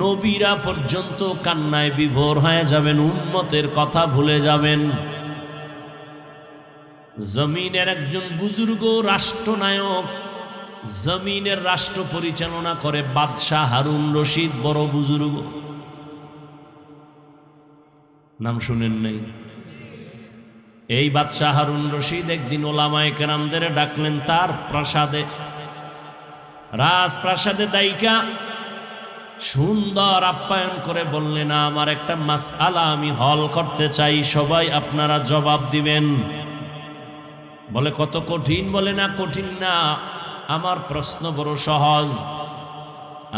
নবীরা পর্যন্ত কান্নায় বিভোর হয়ে যাবেন, উম্মতের কথা ভুলে যাবেন। জমিনের একজন বুজুর্গ রাষ্ট্রনায়ক, জমিনের রাষ্ট্র পরিচালনা করে বাদশাহ হারুন রশিদ, বড় বুজুর্গ, নাম শুনেন নাই? এই বাদশাহ হারুন রশিদ একদিন ওলামায়ে কেরামদের ডাকলেন তার প্রাসাদে, রাজপ্রাসাদে দাইকা সুন্দর আপ্যায়ন করে বললেন, আমার একটা মাসআলা আমি হল করতে চাই, সবাই আপনারা জবাব দিবেন। বলে, কত কঠিন? বলে, না কঠিন না, আমার প্রশ্ন বড় সহজ।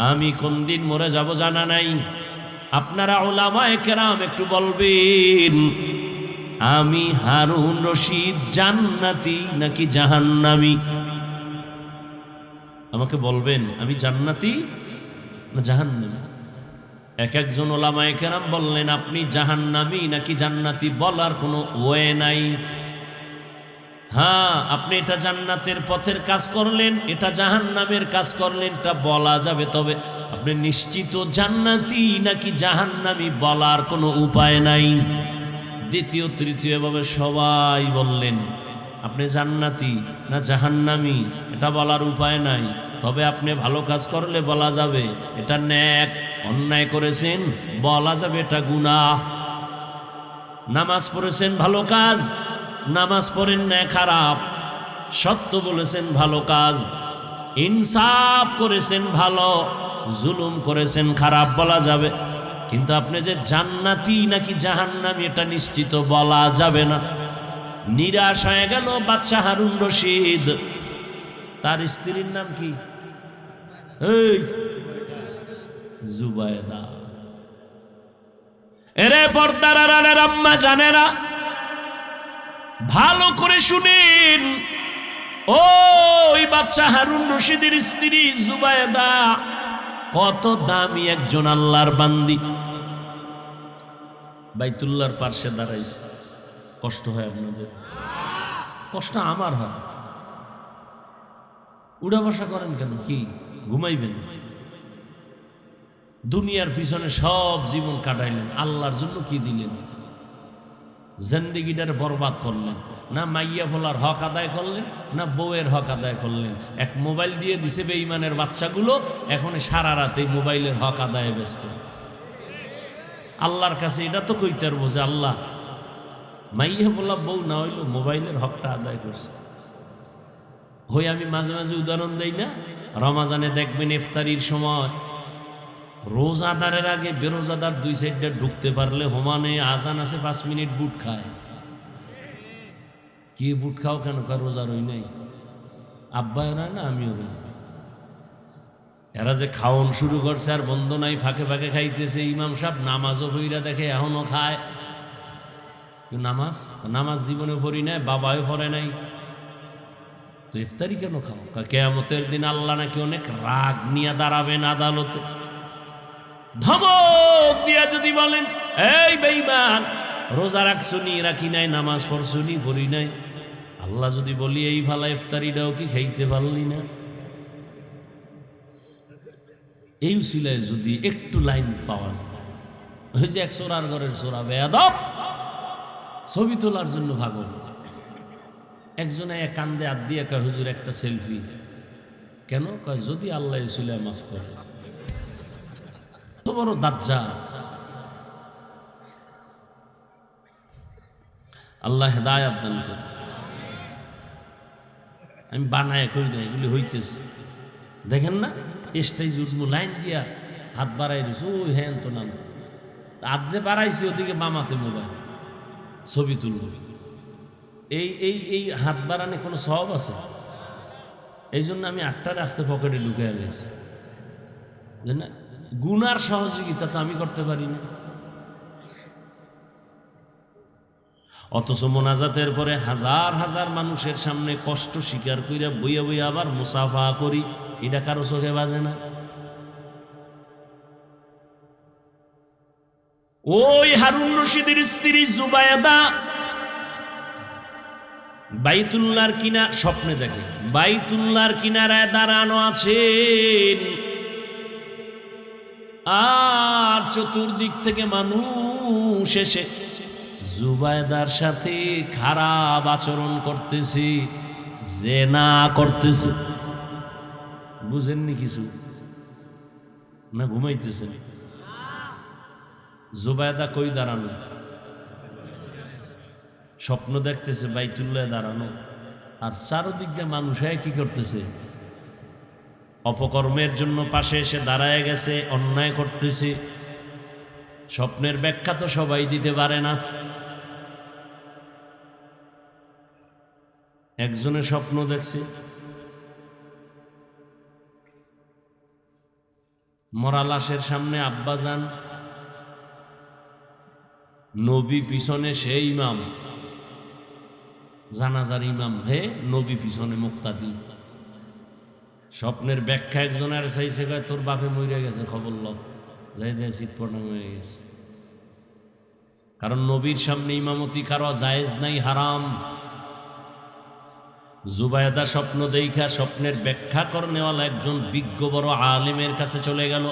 আমি কোন দিন মরে যাব জানা নাই, আপনারা উলামায়ে কেরাম একটু বলবেন, আমি হারুন রশিদ জান্নাতি নাকি জাহান্নামী? আমাকে বলবেন, আমি জান্নাতি না জাহান্নামী? এক একজন উলামায়ে কেরাম বললেন, আপনি জাহান্নামী নাকি জান্নাতি বলার কোনো ওয়ে নাই। হ্যাঁ, আপনি এটা জান্নাতের পথের কাজ করলেন, এটা জাহান্নামের কাজ করলেন, এটা বলা যাবে, তবে আপনি নিশ্চিত জান্নাতি নাকি জাহান্নামী বলার কোনো উপায় নাই। দ্বিতীয় তৃতীয় ভাবে সবাই বললেন, আপনি জান্নাতি না জাহান্নামী এটা বলার উপায় নাই। তবে আপনি ভালো কাজ করলে বলা যাবে এটা নেক, অন্যায় করেছেন বলা যাবে এটা গুনাহ। নামাজ পড়েছেন ভালো কাজ, নামাজ পড়েন না খারাপ, সত্য বলেছেন ভালো কাজ, ইনসাফ করেছেন ভালো, জুলুম করেছেন খারাপ বলা যাবে। কিন্তু আপনি যে জান্নাতি নাকি জাহান্নামী এটা নিশ্চিত বলা যাবে না। নিরাশ হয়ে গেল বাদশা হারুন রশিদ। তার স্ত্রীর নাম কি? এই জুবায়দা। এরে পর্দার আড়ালের আম্মা জানেরা, ভালো করে শুনেন। ওই বাদশা হারুন রশিদের স্ত্রী জুবায়দা কত দামি একজন আল্লাহর বান্দি। বাইতুল্লাহর পাশে দাঁড়াইছে। কষ্ট হয় আপনাদের? কষ্ট আমার হয়। উড়া বসা করেন কেন? কি ঘুমাইবেন? দুনিয়ার পিছনে সব জীবন কাটাইলেন, আল্লাহর জন্য কি দিলেন? জিন্দেগিটার বরবাদ করলেন। না মাইয়া ফলার হক আদায় করলেন, না বউয়ের হক আদায় করলেন। এক মোবাইল দিয়ে দিছে বেঈমানের বাচ্চাগুলো, এখন সারা রাতে মোবাইলের হক আদায়ে ব্যস্ত। আল্লাহর কাছে এটা তো কইতে পারবো যে আল্লাহ, মাইয়া বলা বউ না হইল মোবাইলের হকটা আদায় করছে। হই আমি মাঝে মাঝে উদাহরণ দেই না, রমাজানে দেখবেন ইফতারির সময় রোজাদারের আগে বেরোজাদার দুই সাইডটা ঢুকতে পারলে হোমানে আজান আছে 5 মিনিট বুট খায়। কি বুট খাও কেন? রোজা রই নাই, আব্বা এরা না আমিও রই। এরা যে খাওয়ন শুরু করছে আর বন্ধ নাই, ফাঁকে ফাঁকে খাইতেছে। ইমাম সাহেব নামাজও পড়িরা দেখে এখনো খায়। নামাজ জীবনে পড়ি নাই, বাবাও পড়ে নাই, তো ইফতারি কেন খাও? কিয়ামতের দিন আল্লাহ নাকি অনেক রাগ নিয়ে দাঁড়াবেন আদালতে। ধমক দিয়া যদি বলেন, এই বেঈমান, রোজা রাখছুনি রাখি নাই, নামাজ পড়ছুনি পড়ি নাই, আল্লাহ যদি বলি এই ফালা ইফতারিটাও কি খাইতে পারলি না? এই উসিলায় যদি একটু লাইন পাওয়া যায়। ওই যে এক সোরার ঘরের সোরা বেয়াদব, ছবি তোলার জন্য ভাগল। একজনে এক কান্দে হাত দিয়ে কয়, হুজুর একটা সেলফি। কেন? কয় যদি আল্লাহ উসিলায় মাফ করে। তো বড় দাজ্জাল। আল্লাহ হেদায়েত দান করে। আমি বানায় কই না, এগুলি হইতেছে। দেখেন না স্টেজ উঠবো, লাইন দিয়া হাত বাড়াই দিস, ওই হ্যাঁ তো নাম হাত যে বাড়াইছে ওদিকে মামাতে মোবাইল ছবি তুলব। এই এই এই হাত বাড়ানে কোনো সওয়াব আছে? এই জন্য আমি 8টা রাস্তা পকেটে ঢুকে গেছি। না, গুনার সহযোগিতা তো আমি করতে পারি না। অথচ মোনাজাতের পরে হাজার হাজার মানুষের সামনে কষ্ট স্বীকার কইরা বইয়া বইয়া আবার মুসাফা করি, এটা কারো চোখে বাজে না? ওই হারুন রশিদের স্ত্রী জুবায়দা বাইতুল্লাহর কিনার স্বপ্নে দেখে বাইতুল্লাহর কিনারায় দাঁড়ানো আছেন, আর চতুর্দিক থেকে মানুষ এসে জুবায়দার সাথে খারাপ আচরণ করতেছে, জেনা করতেছে। বুঝেননি কিছু? না ঘুমাইতেছেন? জুবায়দা কই দাঁড়ানো? স্বপ্ন দেখতেছে বাইতুল্লাহ দাঁড়ানো, আর চারদিক দিয়ে মানুষ কি করতেছে? অপকর্মের জন্য পাশে এসে দাঁড়ায় গেছে, অন্যায় করতেছে। স্বপ্নের ব্যাখ্যা তো সবাই দিতে পারে না। একজনের স্বপ্ন দেখছে মরা লাশের সামনে আব্বাজান, নবী পিছনে সে ইমাম, জানাজার ইমাম, হে নবী পিছনে মুক্তাদি। স্বপ্নের ব্যাখ্যা একজনের চাইছে, তোর বাপে মরে গেছে, খবর ল, যাই দেয় শীতপটন হয়ে গেছে। কারণ নবীর সামনে ইমামতি কারো জায়েজ নাই, হারাম। জুবায়দা স্বপ্ন দেখা স্বপ্নের ব্যাখ্যা করনেওয়ালা একজন বিজ্ঞ বড় আলেমের কাছে চলে গেল।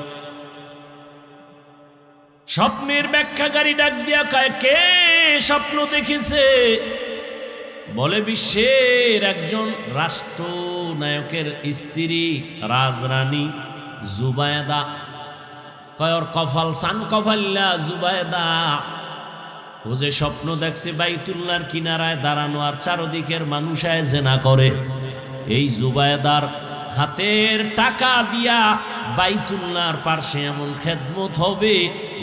স্বপ্নের ব্যাখ্যাকারী ডাক দিয়া কয়, কে স্বপ্ন দেখেছে? বলে বিশ্বের একজন রাষ্ট্র নায়কের স্ত্রী রাজরানী জুবায়দা, কয় ওর কপাল সান কপাল্লা জুবায়দা। ও যে স্বপ্ন দেখছে বাইতুল্লাহর কিনারায় দাঁড়ানো আর চারদিকের মানুষ জেনা করে, এই জুবায়দার হাতের টাকা দিয়া বাইতুল্লাহর পাশে এমন খেদমত হবে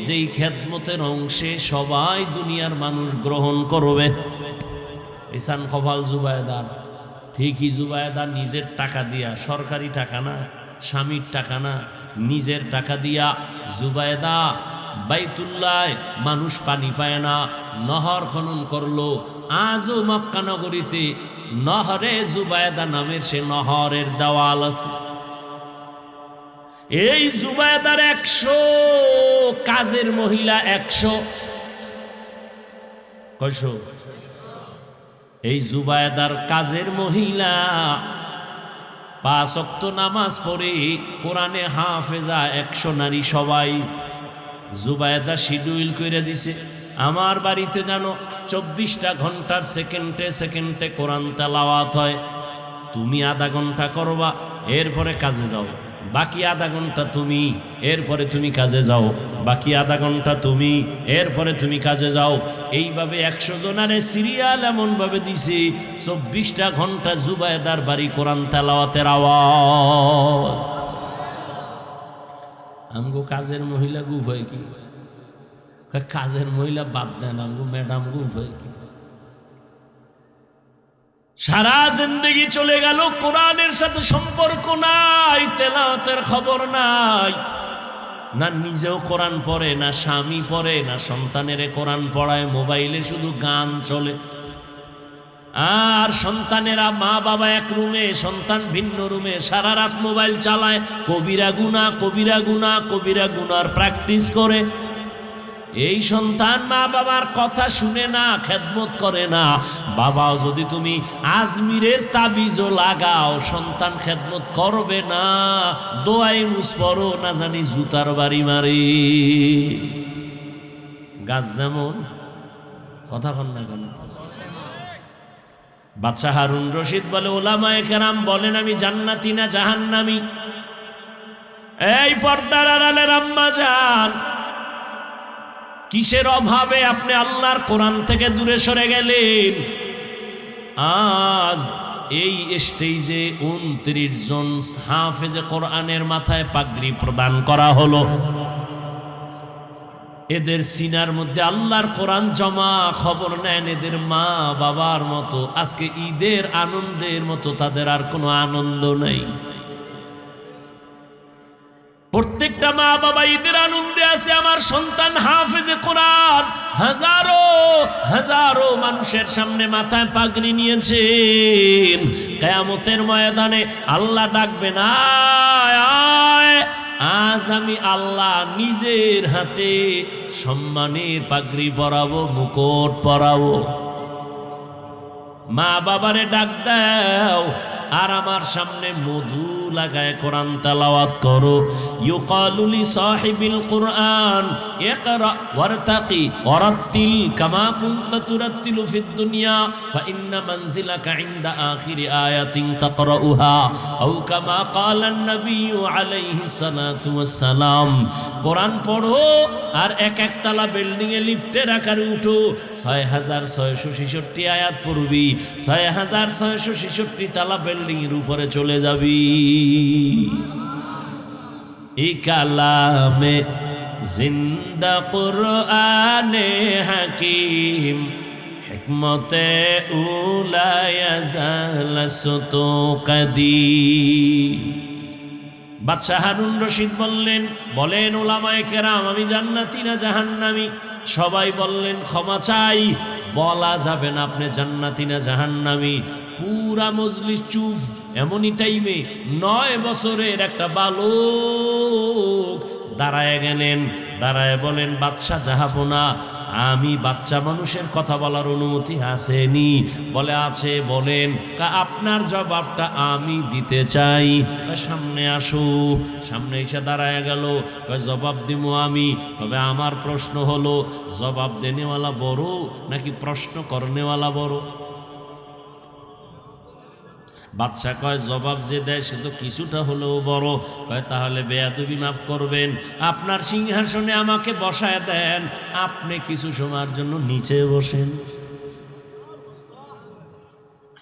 যেই খেদমতের অংশে সবাই দুনিয়ার মানুষ গ্রহণ করবে। এই সান কপাল জুবায়দার। ঠিকই জুবায়দা নিজের টাকা দিয়া, সরকারি টাকা না, স্বামীর টাকা না, নিজের টাকা দিয়া জুবায়দা বাইতুল্লাহ মানুষ পানি পায় না, নহর খনন করলো। আজও মক্কা নগরীতে নহরে জুবায়দা নামের সে নহরের দেওয়াল আছে। এই জুবায়দার 100 কাজের মহিলা, 100 কয়শো? এই জুবায়দার কাজের মহিলা 5 ওয়াক্ত নামাজ পড়ে, কোরআনে হাফেজা, 100 নারী সবাই। জুবায়দা শিডিউল করে দিছে, আমার বাড়িতে যেন 24টা ঘন্টার সেকেন্ডে সেকেন্ডে কোরআন তেলাওয়াত হয়। তুমি আধা ঘন্টা করবা, এরপরে কাজে যাও, বাকি আধা ঘন্টা তুমি, এরপরে তুমি কাজে যাও, বাকি আধা ঘন্টা তুমি, এরপরে তুমি কাজে যাও। এইভাবে 100 জনারে সিরিয়াল এমনভাবে দিছে 24টা ঘন্টা জুবায়দার বাড়ি কোরআন তেলাওয়াতের আওয়াজ। আমগো কাজের মহিলা গুফ হয় কি? কাজের মহিলা বাদ দেন, আমগো ম্যাডাম গুফ হয় কি? সারা জিন্দেগি চলে গেল, কোরআনের সাথে সম্পর্ক নাই, তেলাওয়াতের খবর নাই, না নিজেও কোরআন পড়ে, না স্বামী পড়ে, না সন্তানের কোরআন পড়ায়, মোবাইলে শুধু গান চলে। আর সন্তানেরা, মা বাবা এক রুমে, সন্তান ভিন্ন রুমে, সারা রাত মোবাইল চালায়, কবিরা গুনাহ, কবিরা গুনাহ, কবিরা গুনার প্র্যাকটিস করে। এই সন্তান মা বাবার কথা শুনে না, খেদমত করে না। বাবাও যদি তুমি আজমিরের তাবিজও লাগাও, সন্তান খেদমত করবে না। দোয়াই মুসপরো, না জানি জুতার বাড়ি মারি। গাছ যেমন, কথা কন না কেন? বাদশা হারুন রশিদ বলে, ওলামায়ে কেরাম বলেন আমি জান্নাতি না জাহান্নামী? এই পর্দার আড়ালের আম্মা জান, কিসের অভাবে আপনি আল্লাহর কোরআন থেকে দূরে সরে গেলেন? আজ এই স্টেজে 29 জন হাফেজে কোরআনের মাথায় পাগড়ি প্রদান করা হলো। এদের সিনার মধ্যে আল্লাহর কোরআন জমা, খবর নেন এদের মা বাবার মতো। আজকে ঈদের আনন্দের মতো তাদের আর কোনো আনন্দ নেই। প্রত্যেকটা মা বাবা ঈদের আনন্দে আছে, আমার সন্তান হাফেজে কোরআন। হাজারো হাজারো মানুষের সামনে মাথায় পাগড়ি নিয়েছেন। কিয়ামতের ময়দানে আল্লাহ ডাকবেন, আয়, আজ আমি আল্লাহ নিজের হাতে সম্মানের পাগড়ি পরাবো, মুকুট পরাবো। মা বাবারে ডাক দাও, আর আমার সামনে মধু লাগায় কোরআন তেলাওয়াত করো। ইউকালু লি সাহিবিল কুরআন ইকরা ওয়ারতাকি ওয়ারাত্তিল কামা কুনতা তুরাত্তিলু ফিদ দুনিয়া ফা ইন্না মানজিলাকা ইনদা আখিরি আয়াতিন তাকরাউহা আও কামা ক্বালা আন-নাবিয়্যু আলাইহিস সালাতু ওয়াস সালাম। কোরআন পড়ো আর এক একতলা বিল্ডিং এ লিফটের আকারে উঠো। 6666 আয়াত পড়বি, 6666 তলা বিল্ডিং এর উপরে চলে যাবি। এই কালামে জিন্দা কুরআনে হাকিম, হিকমতে উলায়া জালাসতু কাদিম। বাদশা হারুন রশিদ বলেন ওলামায়ে কেরাম আমি জান্নাতি না জাহান্নামী? সবাই বললেন ক্ষমা চাই, বলা যাবে না আপনি জান্নাতি না জাহান্নামী। পুরা মজলিস চুপ। এমনই টাইমে 9 বছরের একটা বালক দাঁড়ায় গেলেন, দাঁড়ায় বলেন, বাদশা জাহাপনা, আমি বাচ্চা মানুষের কথা বলার অনুমতি আসেনি? বলে আছে। বলেন। আপনার জবাবটা আমি দিতে চাই। সামনে আসো। সামনে এসে দাঁড়ায় গেল। জবাব দিব আমি, তবে আমার প্রশ্ন হলো জবাব দেনেওয়ালা বড় নাকি প্রশ্ন করনেওয়ালা বড়? বাদশা কয় জবাব যে দেয় সে তো কিছুটা হলেও বড়। কয় তাহলে বেয়াদবি মাফ করবেন, আপনার সিংহাসনে আমাকে বসায় দেন, আপনি কিছু সময়ের জন্য নিচে বসেন।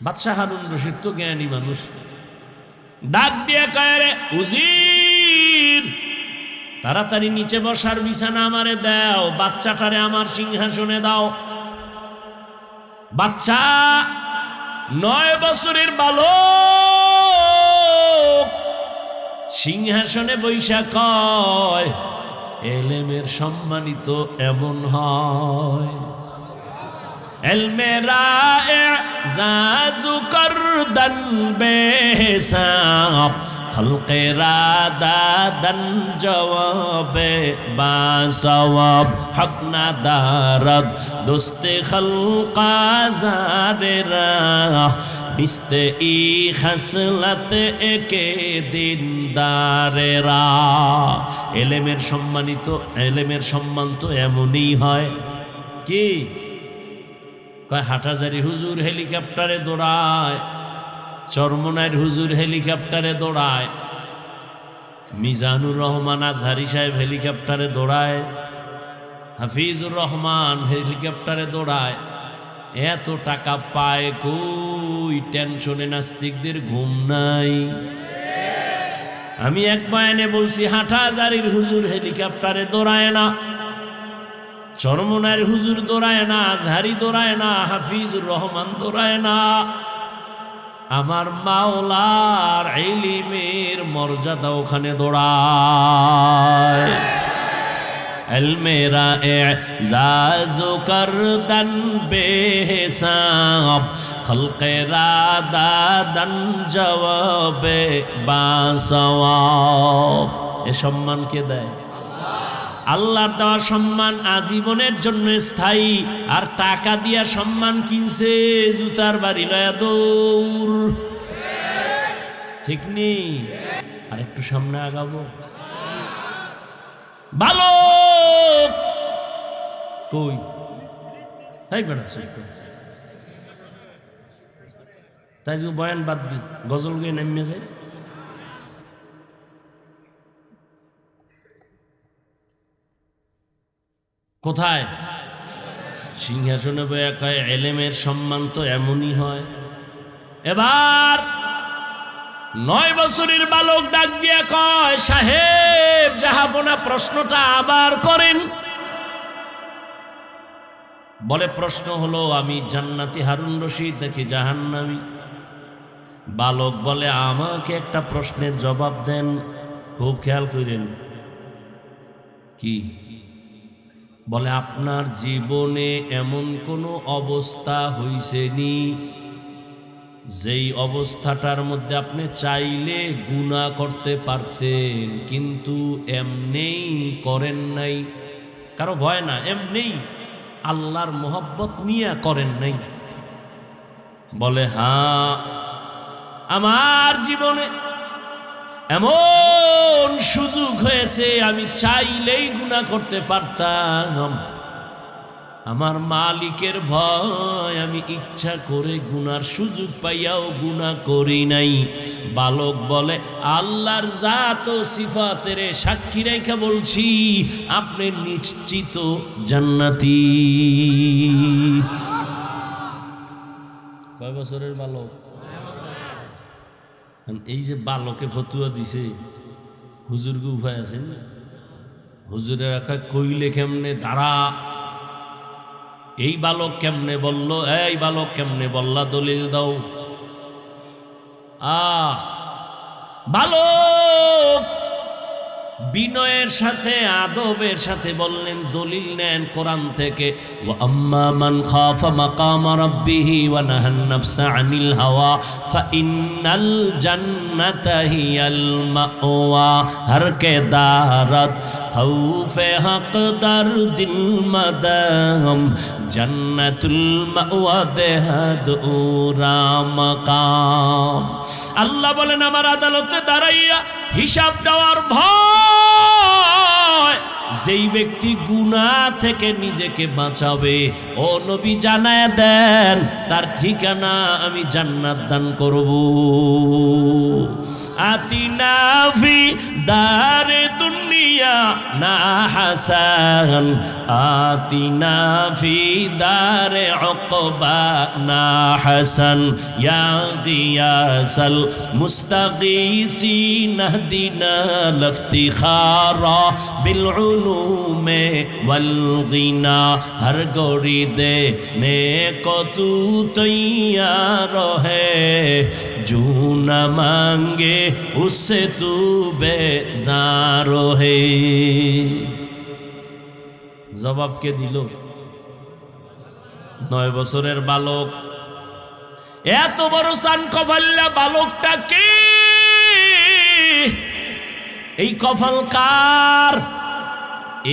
বাদশাহ হারুন রশিদ তো জ্ঞানী মানুষ, ডাক দিয়ে কয় রে উজির, তাড়াতাড়ি নিচে বসার বিছানা আমারে দাও, বাচ্চাটারে আমার সিংহাসনে দাও। বাচ্চা 9 বছরের বালক সিংহাসনে বৈশা কয় এলেমের সম্মানিত এমন হয়, এলমেরা এজাজু করদন বেহিসাব খলকেরা দাদন জওয়াবে বাসওয়াব হক না দারদ দোস্তে খলকা জারেরা বিস্তে ই খাসলাত একে দিনদারেরা। এলেমের সম্মানিত, এলেমের সম্মান তো এমনই হয়। কি কয় হাটাজারি হুজুর হেলিকপ্টারে দৌড়ায়, চরমনাইর হুজুর হেলিকপ্টারে দৌড়ায়, মিজানুর রহমান আজহারি সাহেব হেলিকপ্টারে দৌড়ায়, হাফিজুর রহমান হেলিকপ্টারে দৌড়ায়। এত টাকা পায় কই? টেনশনে নাস্তিকদের ঘুম নাই। আমি এক বয়ানে বলছি হাটাজারির হুজুর হেলিকপ্টারে দৌড়ায় না, চরমনাইর হুজুর দৌড়ায় না, আজহারি দৌড়ায় না, হাফিজুর রহমান দৌড়ায় না। আমার মাওলার ইলমের মর্যাদা ওখানে দৌড়ায়। এলমেরা এজাজু করদন বেহিসাব খলকেরা দাদন জওয়াবে বাসওয়াব। এ সম্মান কে দেয়? আল্লাহর দেওয়া সম্মান আজীবনের জন্য স্থায়ী, আর টাকা দিয়া সম্মান কিনছে জুতার বাড়ি লয়া দৌড়। ঠিক নেই? আর একটু সামনে আগাবো। বালক কই? এই বেড়া তাই যে বয়ান বাদ দি, গজল গিয়ে নেমে যায়। কোথায়? সিংহাসনে বয়া কয় এলেমের সম্মান তো এমনই হয়। এবার 9 বছরের বালক ডাক দিয়া কয় সাহেব জাহাপনা প্রশ্নটা আবার করেন। বলে প্রশ্ন হলো আমি জান্নাতি হারুন রশিদ নাকি জাহান্নামী? বালক বলে আমাকে একটা প্রশ্নের জবাব দেন, খুব খেয়াল করেন। কি? বলে আপনার জীবনে এমন কোনো অবস্থা হইছেনি যেই অবস্থাটার মধ্যে আপনি চাইলে গুনাহ করতে পারতেন কিন্তু এমনেই করেন নাই? কারো ভয় না, এমনেই আল্লাহর মোহব্বত নিয়ে করেন নাই? বলে হ্যাঁ, আমার জীবনে এমন সুযোগ হয়েছে আমি চাইলেই গুনাহ করতে পারতাম, আমার মালিকের ভয় আমি ইচ্ছা করে গুনার সুযোগ পাইয়াও গুনাহ করি নাই। বালক বলে আল্লাহর জাত ও সিফাতের সাক্ষী রেখে বলছি আপনি নিশ্চিত জান্নাতি। কয় বছরের বালক? এই যে বালকে ফতুয়া দিছে, হুজুরকে উপায় আছেন? হুজুরের রাখা কইলে কেমনে দাঁড়া, এই বালক কেমনে বলল, এই বালক কেমনে বললা, দলিল দাও। বালক বিনয়ের সাথে আদবের সাথে বললেন দলিল নেন কোরআন থেকে, ওয়া আম্মা মান খাফা মাকাম রাব্বিহি ওয়া নাহান নাফসা আনিল হাওয়া ফাইন্নাল জান্নাতা হিয়াল মাওয়া হর কে দারাত খৌফে হক দার দিল মাদাম জান্নাতুল মাওয়া দেহাদ উরা মাকাম। আল্লাহ বলেন আমার আদালতে দাঁড়াইয়া হিসাব দেওয়ার ভয় যেই ব্যক্তি গুনাহ থেকে নিজেকে বাঁচাবে, ও নবী জানায় দেন তার ঠিকানা আমি জান্নাত দান করব। আতিনা ফি দারে দুনিয়া না হাসান, আতিনা ফি দারে উকবা না হাসান, ইয়া গিয়াসাল মুস্তাগীসিন ইহদিনা লফতিখারা বিল উলুমে ওয়াল গিনা। হর গড়ি দে নে को तू तैयार है, जो न मांगे उससे तू बेजार है। জবাব কে দিল? 9 বছরের বালক। এত বড় সান কফাল্লা বালকটা কে? এই কফল কার?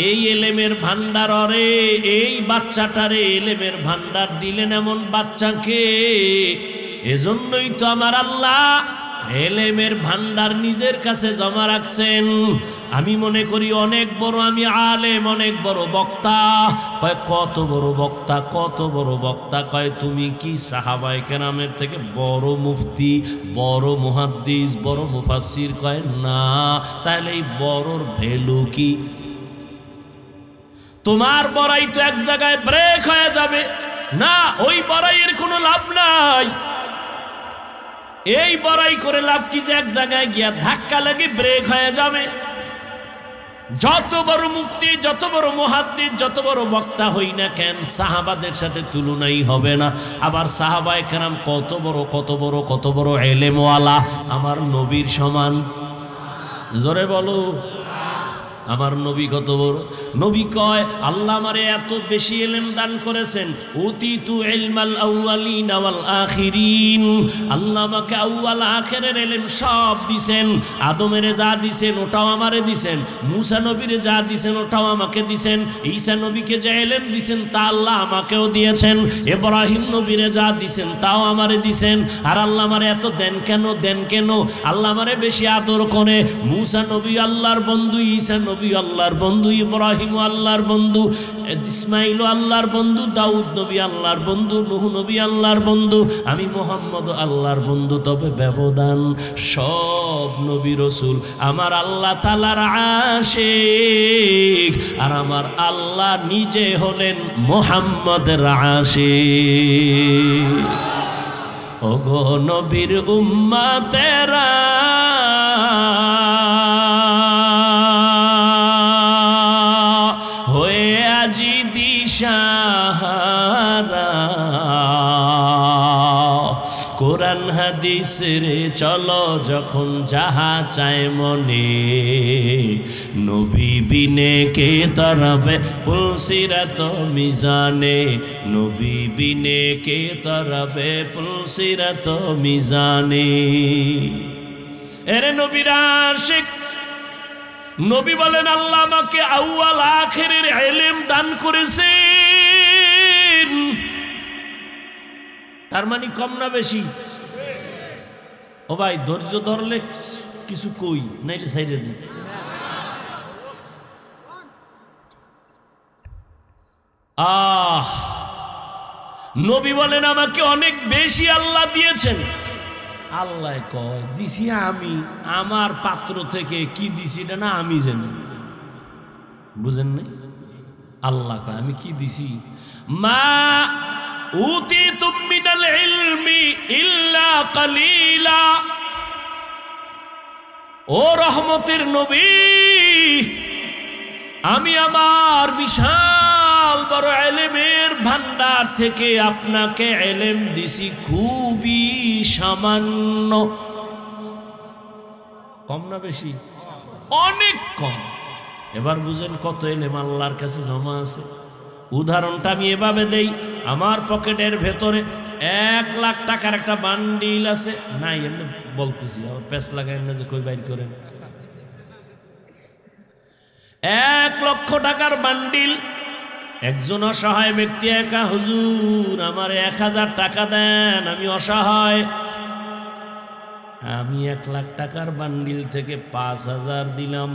এই এলেমের ভান্ডার, রে এই বাচ্চাটারে এলেমের ভান্ডার দিলেন এমন বাচ্চাকে। এজন্যই তো আমার আল্লাহ এলেমের ভান্ডার নিজের কাছে জমা রাখছেন। আমি মনে করি অনেক বড় আমি আলেম, অনেক বড় বক্তা। কয় কত বড় বক্তা, কত বড় বক্তা? কয় তুমি কি সাহাবায়ে কেরামের থেকে বড় মুফতি, বড় মুহাদ্দিস, বড় মুফাসসির? কয় না। তাহলে এই বড়র ভ্যালু কি? তোমার বড়াই তো এক জায়গায় ব্রেক হয়ে যাবে না, ওই বড়াইয়ের কোনো লাভ নাই। এই বড়াই করে লাভ কি যে এক জায়গায় গিয়া ধাক্কা লেগে ব্রেক হয়ে যাবে? যত বড় মুফতি, যত বড় মুহাদ্দিস, যত বড় বক্তা হই না কেন, সাহাবাদের সাথে তুলনাই হবে না। আবার সাহাবায়ে কেরাম কত বড় কত বড় কত বড় এলেমওয়ালা, আমার নবীর সমান। জোরে বলো, আমার নবী কত বড়? নবী কয় আল্লাহ আমারে এত বেশি ইলম দান করেছেন, উতিতু ইলমাল আউয়ালিন ওয়াল আখিরিন। আল্লাহ আমাকে আউয়াল আখিরের ইলম সব দিবেন। আদমের যা দিবেন ওটাও আমারে দিবেন, মুসা নবীরে যা দিবেন ওটাও আমাকে দিবেন, ঈসা নবীকে যে ইলম দিবেন তা আল্লাহ আমাকেও দিয়েছেন, ইব্রাহিম নবীরে যা দিবেন তাও আমারে দিবেন। আর আল্লাহ আমারে এত দেন কেন? দেন কেন? আল্লাহ আমারে বেশি আদর করে। মুসা নবী আল্লাহর বন্ধু, ঈসা নবী আল্লাহর বন্ধু, ইব্রাহিম আল্লাহর বন্ধু, ইসমাইল আল্লাহর বন্ধু, দাউদ নবী আল্লাহর বন্ধু, নূহ নবী আল্লাহর বন্ধু, আমি মুহাম্মদ আল্লাহর বন্ধু। তবে ব্যবধান, সব নবী রাসূল আমার আল্লাহ তাআলার আশিক, আর আমার আল্লাহ নিজে হলেন মুহাম্মদের আশিক। ওগো নবীর উম্মতেরা, দিশাহারা কোরআন হাদিস রে চলো যখন যাহা চায় মনে, নবী বিনে কে তরবে পুলসিরাত মিজানে, নবী বিনে কে তরবে পুলসিরাত মিজানে। এরে নবীর আশিক, নবী বলেন আল্লাহ আমাকে আউয়াল আখিরের ইলম দান করেছেন। তার মানে কম না বেশি? ও ভাই ধৈর্য ধরলে কিছু কই, নাইলে সাইরে দিই। নবী বলেন আমাকে অনেক বেশি আল্লাহ দিয়েছেন। আল্লাহ কয় দিছি আমি, আমার পাত্র থেকে কি দিছি এটা না আমি জানি। বুঝেন নাই? আল্লাহ কয় আমি কি দিছি। মা উতিতুম মিনাল ইলমি ইল্লা কালিলা। ও রহমতের নবী, আমি আমার বিশাল বড় ইলমের ভান্ডার থেকে আপনাকে ইলম দিছি খুবই সামান্য। কম না বেশি? অনেক কম। এবার বুঝেন কত ইলম আল্লাহর কাছে জমা আছে। উদাহরণটা আমি এভাবে দেই, আমার পকেটের ভেতরে 1 লাখ টাকার একটা বান্ডিল আছে। নাই এমনি বলতেছি, আবার পেছ লাগাই না যে কই বাইর করেন। 1 লক্ষ টাকার বান্ডিল। একজন অসহায় ব্যক্তি একা, হুজুর আমার 1000 টাকা দেন, আমি অসহায়। আমি 1 লাখ টাকার বান্ডিল থেকে 5000 দিলাম।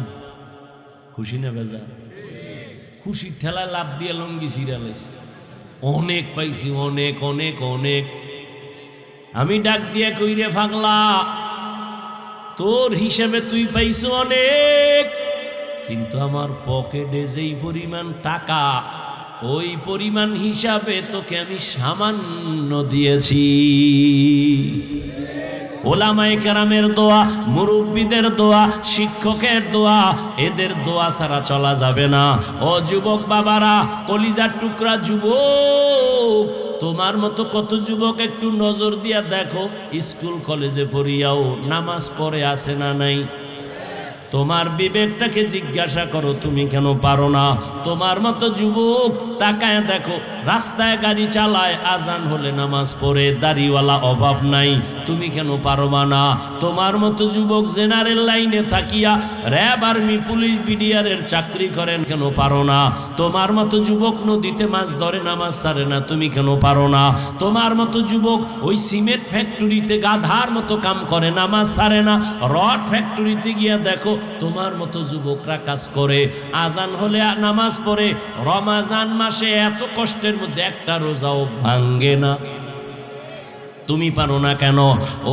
খুশি না বেজার? খুশির ঠেলায় লাভ দিয়ে লঙ্গি ছিড়ালেছে। অনেক পাইছি, অনেক অনেক অনেক। আমি ডাক দিয়ে কই, রে পাগলা, তোর হিসেবে তুই পাইছো অনেক, কিন্তু আমার পকেটে যেই পরিমাণ টাকা, ওই পরিমাণ হিসাবে তোকে আমি সামান্য দিয়েছি। ওলামায়ে কেরামের দোয়া, মুরব্বীদের দোয়া, শিক্ষকের দোয়া, এদের দোয়া ছাড়া চলা যাবে না। ও যুবক বাবারা, কলিজার টুকরা যুবক, তোমার মতো কত যুবক একটু নজর দিয়া দেখো, স্কুল কলেজে পড়িয়াও নামাজ পড়ে আসে না নাই? তোমার বিবেকটাকে জিজ্ঞাসা করো, তুমি কেন পারো না? তোমার মতো যুবক তাকায় দেখো, রাস্তায় গাড়ি চালায়, আজান হলে নামাজ পড়ে, দাড়িওয়ালা অভাব নাই, তুমি কেন পারবা না? তোমার মতো যুবক জেনারেল লাইনে থাকিয়া র্যাব, আর্মি, পুলিশ, বিডিআরের চাকরি করেন, কেন পারো না? তোমার মতো যুবক নদীতে মাছ ধরে, নামাজ ছাড়ে না, তুমি কেন পারো না? তোমার মতো যুবক ওই সিমেন্ট ফ্যাক্টরিতে গাধার মতো কাম করে, নামাজ ছাড়ে না। রড ফ্যাক্টরিতে গিয়া দেখো, তোমার মতো যুবকরা কাজ করে, আজান হলে নামাজ পড়ে, রমাজান মাসে এত কষ্টের মধ্যে একটা রোজাও ভাঙ্গে না। তুমি পারো না কেন?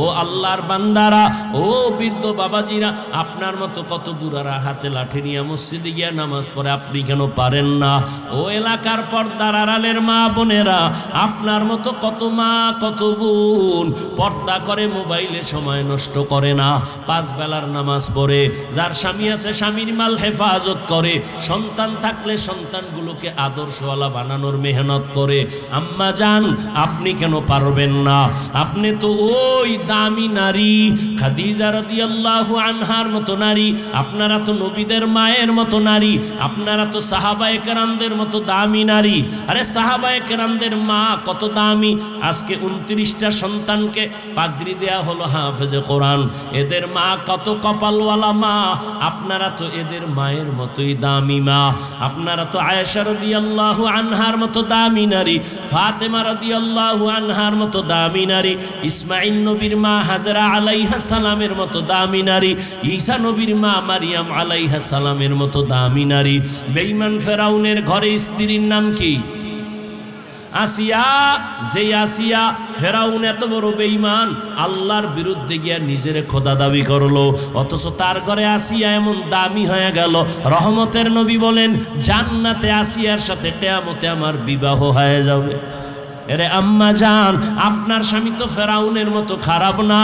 ও আল্লাহর বান্দারা, ও বৃদ্ধ বাবাজিরা, আপনার মতো কত বুড়ারা হাতে লাঠি নিয়ে মসজিদে গিয়া নামাজ পড়ে, আপনি কেন পারেন না? ও এলাকার পর্দার আড়ালের মা বোনেরা, আপনার মতো কত মা কত বোন পর্দা করে, মোবাইলে সময় নষ্ট করে না, 5 বেলার নামাজ পড়ে, যার স্বামী আছে স্বামীর মাল হেফাজত করে, সন্তান থাকলে সন্তানগুলোকে আদর্শওয়ালা বানানোর মেহনত করে। আম্মা জান, আপনি কেন পারবেন না? আপনি তো ওই দামি নারী খাদিজা রাদিয়াল্লাহু আনহার মতো নারী, আপনারা তো নবীদের মায়ের মতো নারী, আপনারা তো সাহাবায়ে কেরামদের মতো দামি নারী। আরে সাহাবায়ে কেরামদের মা কত দামি। আজকে 29টা সন্তানকে পাগড়ি দেয়া হলো হাফেজে কোরআন, এদের মা কত কপালওয়ালা মা। আপনারা তো এদের মায়ের মতোই দামি মা। আপনারা তো আয়েশা রাদিয়াল্লাহু আনহার মতো দামি নারী, ফাতেমা রাদিয়াল্লাহু আনহার মতো দামি নারী, ইসমাইল নবীর মা হাজরা আলাইহা সালামের মতো দামি নারী, ঈসা নবীর মা মারিয়াম আলাইহা সালামের মতো দামি নারী। বেঈমান ফেরাউনের ঘরে স্ত্রীর নাম কি? আসিয়া। যে আসিয়া, ফেরাউন এত বড় বেঈমান, আল্লাহর বিরুদ্ধে গিয়া নিজের খোদা দাবি করলো, অথচ তার ঘরে আসিয়া এমন দামি হয়ে গেল। রহমতের নবী বলেন, জান্নাতে আসিয়ার সাথে কিয়ামতে আমার বিবাহ হয়ে যাবে। এরে আম্মা জান, আপনার স্বামী তো ফেরাউনের মতো খারাপ না।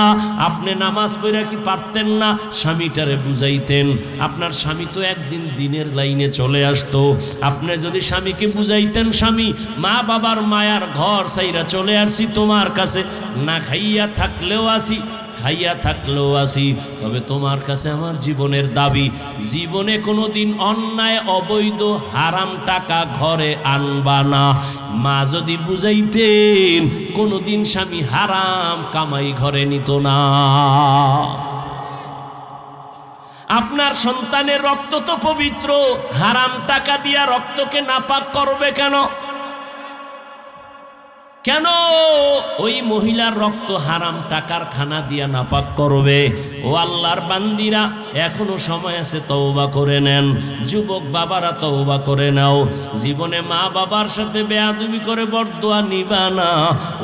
আপনি নামাজ পড়ে কি পারতেন না স্বামীটারে বুঝাইতেন? আপনার স্বামী তো একদিন দিনের লাইনে চলে আসতো। আপনি যদি স্বামীকে বুঝাইতেন, স্বামী, মা বাবার মায়ার ঘর সাইরা চলে আসছি তোমার কাছে, না খাইয়া থাকলেও আসি, খাইয়া থাকলেও আসি, তবে তোমার কাছে আমার জীবনের দাবি, জীবনে কোনোদিন অন্যায়, অবৈধ, হারাম টাকা ঘরে আনবা না। মা যদি বুঝাইতেন, কোনোদিন স্বামী হারাম কামাই ঘরে নিত না। আপনার সন্তানের রক্ত তো পবিত্র, হারাম টাকা দিয়া রক্তকে নাপাক করবে কেন? কেন ওই মহিলার রক্ত হারাম টাকার খানা দিয়া নাপাক করবে? ও আল্লাহর বান্দিরা, এখনো সময় আছে, তওবা করে নেন। যুবক বাবারা তওবা করে নাও। জীবনে মা বাবার সাথে বেয়াদবি করে বরদোয়া নিবা না,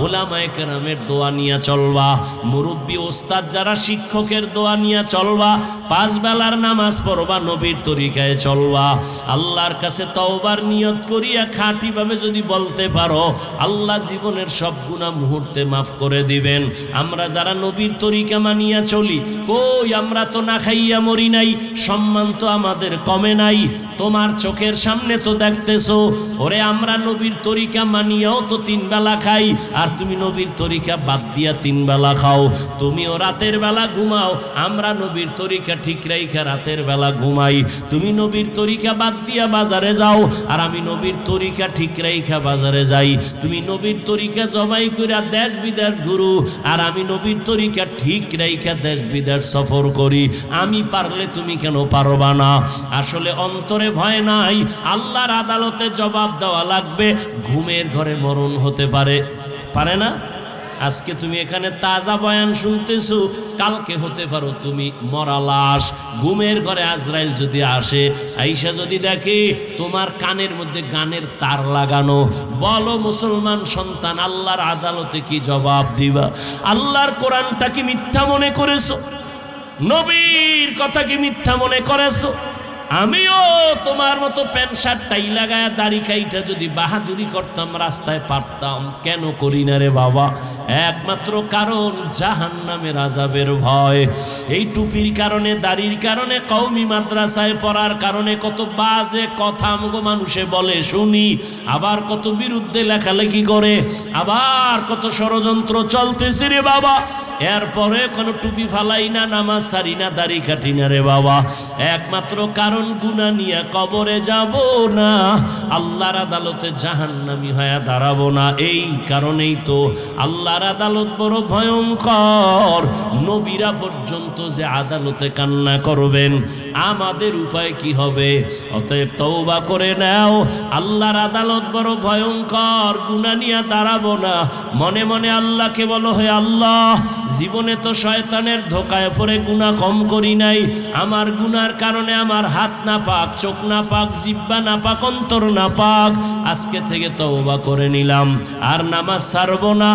ওলামায়ে কেরামের দোয়া নিয়ে চলবা। মুরব্বী ওস্তাদ যারা, শিক্ষকের দোয়া নিয়ে চলবা। 5 বেলার নামাজ পড়বা, নবীর তরিকায় চলবা। আল্লাহর কাছে তওবার নিয়ত করিয়া খাঁটিভাবে যদি বলতে পারো, আল্লাহ জীবনের সব গুনাহ মুহূর্তে মাফ করে দিবেন। আমরা যারা নবীর তরিকা মানিয়া চলি, কই আমরা তো না খাইয়া মরি নাই, সম্মান তো আমাদের কমে নাই। তোমার চোখের সামনে তো দেখতেছো, ওরে আমরা নবীর তরিকা মানিয়াও তো 3 বেলা খাই, আর তুমি নবীর তরিকা বাদ দিয়া 3 বেলা খাও। তুমিও রাতের বেলা ঘুমাও, আমরা নবীর তরিকা ঠিক রাইখা রাতের বেলা ঘুমাই। তুমি নবীর তরিকা বাদ দিয়া বাজারে যাও, আর আমি নবীর তরিকা ঠিক রাইখা বাজারে যাই। তুমি নবীর তরিকা জমাই কইরা দেশ বিদেশ ঘুরু, আর আমি নবীর তরিকা ঠিক রাইখা দেশ বিদেশ সফর করি। আমি পারলে তুমি কেন পারবা না? আসলে অন্তরে ভয় নাই, আল্লাহর আদালতে জবাব দেওয়া লাগবে। ঘুমের ঘরে মরণ হতে পারে, পারে না? আজকে তুমি এখানে তাজা বয়ান শুনতেছো, কালকে হতে পারো তুমি মরা লাশ। ঘুমের ঘরে আজরাইল যদি আসে, আইসা যদি দেখে তোমার কানের মধ্যে গানের তার লাগানো, বলো মুসলমান সন্তান, আল্লাহর আদালতে কি জবাব দিবা? আল্লাহর কোরআনটা কি মিথ্যা মনে করেছো? নবীর কথা কি মিথ্যা মনে করেছো? আমিও তোমার মতো প্যান্ট শার্ট টাই লাগায়া দাড়ি কাইটা যদি বাহাদুরি করতাম, রাস্তায় পারতাম, কেন করি না রে বাবা? একমাত্র কারণ জাহান্নামের আযাবের ভয়। এই টুপির কারণে, দাড়ির কারণে, কওমি মাদ্রাসায় পড়ার কারণে কত বাজে কথা আমগো মানুষে বলে শুনি, আবার কত বিরুদ্ধে লেখালেখি করে, আবার কত ষড়যন্ত্র চলতেছে রে বাবা। এরপরে কোনো টুপি ফালাই না, নামাজ সারি না, দাড়ি কাটি না রে বাবা। একমাত্র কারণ গুনাহ নিয়ে কবরে যাব না, আল্লাহর আদালতে জাহান্নামী হয়ে দাঁড়াবো না। এই কারণেই তো আল্লাহর আদালত বড় ভয়ঙ্কর। নবীরা পর্যন্ত যে আদালতে কান্না করবেন, আমাদের উপায় কি হবে? অতএব তওবা করে নাও। আল্লাহর আদালত বড় ভয়ঙ্কর, গুনাহ নিয়ে দাঁড়াবো না। মনে মনে আল্লাহকে বলো, হে আল্লাহ, জীবনে তো শয়তানের ধোকায় পড়ে গুনাহ কম করি নাই। আমার গুনার কারণে আমার হাত না পাক, চোখ না পাক, জিহ্বা না পাক, অন্তর না পাক। আজকে থেকে তওবা করে নিলাম, আর নামাজ ছাড়বো না,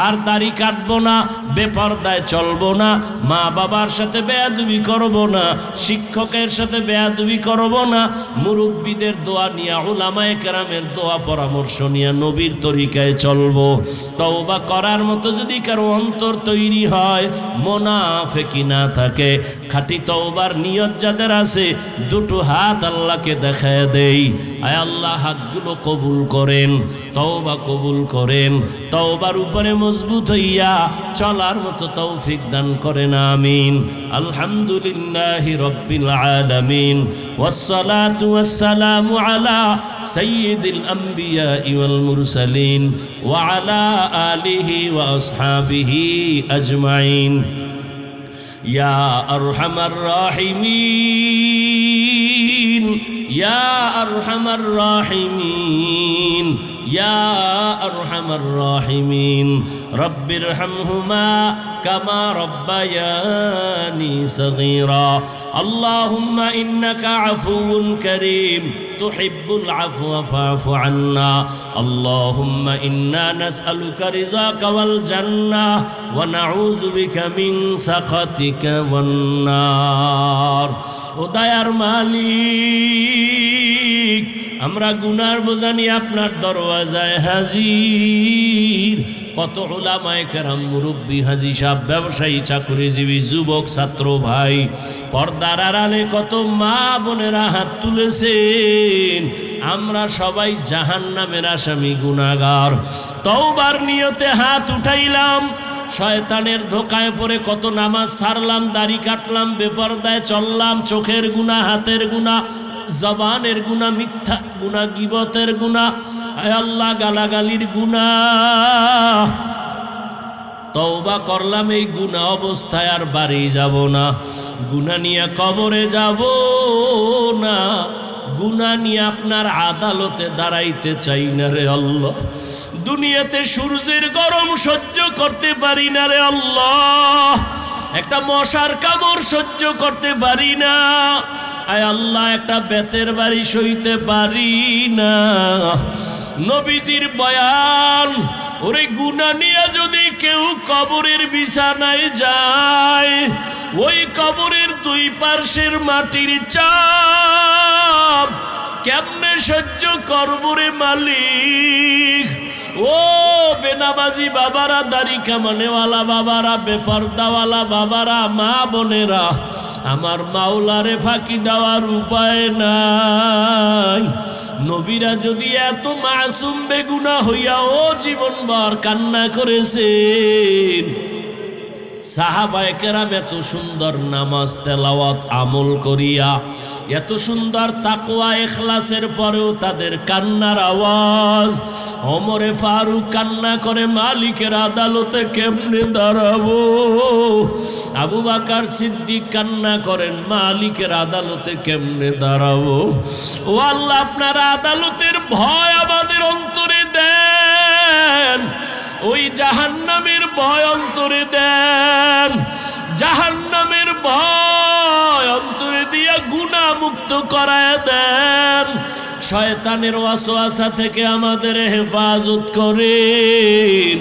আর দাড়ি কাটবো না, বেপরদায় চলবো না, মা বাবার সাথে বেয়াদবি করবো না, শিক্ষকের সাথে বেয়াদবি করবো না, মুরব্বীদের দোয়া নিয়ে, উলামায়ে কেরামের দোয়া পরামর্শ নিয়ে নবীর তরিকায় চলবো। তওবা করার মতো যদি কারো অন্তর তৈরি হয়, মুনাফিকি না থাকে, খাঁটি তওবার নিয়ত যাদের আছে, দুটো হাত আল্লাহকে দেখায় দেই। আয় আল্লাহ, হাতগুলো কবুল করেন, তওবা কবুল করেন, তওবার উপরে মজবুত হইয়া চলার মতো তৌফিক দান করেন, আমিন। আলহামদুলিল্লাহি রাব্বিল আলামিন, ওয়াসসালাতু ওয়াসসালামু আলা সাইয়্যিদিল আমবিয়া ওয়াল মুরসালিন ওয়া আলা আলিহি ওয়া আসহাবিহি আজমাইন। ইয়া আরহামার রাহিমিন, ইয়া আরহামার রাহিমিন, ইয়া আরহামার রাহিমিন। রব্বিরহামহুমা কামা রব্বায়ানি সগীরা। আল্লাহুম্মা ইন্নাকা আফুউন কারীম তুহিব্বুল আফওয়া ফা'ফু আন্না। আল্লাহুম্মা ইন্না নাসআলুকা রিযাকা ওয়াল জান্নাহ ওয়া নাউযু বিকা মিন সাখাতিকা ওয়ান নার। ও দয়ার মালিক, আমরা গুনার বোঝা নিয়ে আপনার দরওয়াজায় হাজির। কত উলামায়ে কেরাম, মুরব্বী, হাজী সাহেব, ব্যবসায়ী, চাকরিজীবী, যুবক, ছাত্র ভাই, পর্দার আড়ালে কত মা বোনেরা হাত তুলেছেন। আমরা সবাই জাহান্নামের আসামি, গুনাহগার। তওবার নিয়তে হাত উঠাইলাম, শয়তানের ধোকায় পড়ে কত নামাজ ছাড়লাম, দাড়ি কাটলাম, বেপরদায় চললাম, চোখের গুনাহ, হাতের গুনাহ, জবানের গুনাহ, মিথ্যা গুনাহ, গীবতের গুনাহ, আয় আল্লাহ, গালাগালির গুনাহ। তওবা করলাম, এই গুনাহ অবস্থায় আর বাড়ি যাব না, গুনাহ নিয়ে কবরে যাব না, গুনাহ নিয়ে আপনার আদালতে দাঁড়াইতে চাই না রে আল্লাহ। দুনিয়াতে সূর্যের গরম সহ্য করতে পারি না রে আল্লাহ, একটা মশার কামড় সহ্য করতে পারি না। আয় আল্লাহ, একটা বেতের বাড়ি সইতে পারি না। নবীজির বয়ান, ওরে গুনাহ নিয়ে যদি কেউ কবরের বিছানায় যায়, ওই কবরের দুই পার্শ্বের মাটির চাপ কেমনে সহ্য করব রে মালিক? ও বেনামাজি বাবারা, দাড়ি কামানেওয়ালা বাবারা, বেপরদাওয়ালা বাবারা, মা বোনেরা, আমার মাওলারে ফাঁকি দেওয়ার উপায় নাই। নবীরা যদি এত মাসুম বেগুনা হইয়াও জীবনভর কান্না করেছেন, সাহাবায়ে কেরাম এত সুন্দর নামাজ তেলাওয়াত আমল করিয়া, এত সুন্দর তাকওয়া ইখলাসের পরেও তাদের কান্নার আওয়াজ। ওমরে ফারুক কান্না করে, মালিকের আদালতে কেমনে দাঁড়াবো? আবু বকর সিদ্দিক কান্না করেন, মালিকের আদালতে কেমনে দাঁড়াবো? ও আল্লাহ, আপনার আদালতের ভয় আমাদের অন্তরে দেন। ওই জাহান্নামের ভয় অন্তরে দেন, জাহান্নামের ভয় অন্তরে দিয়া গুনাহ মুক্ত করায় দেন। শয়তানের ওয়াসওয়াসা থেকে আমাদের হেফাজত করেন।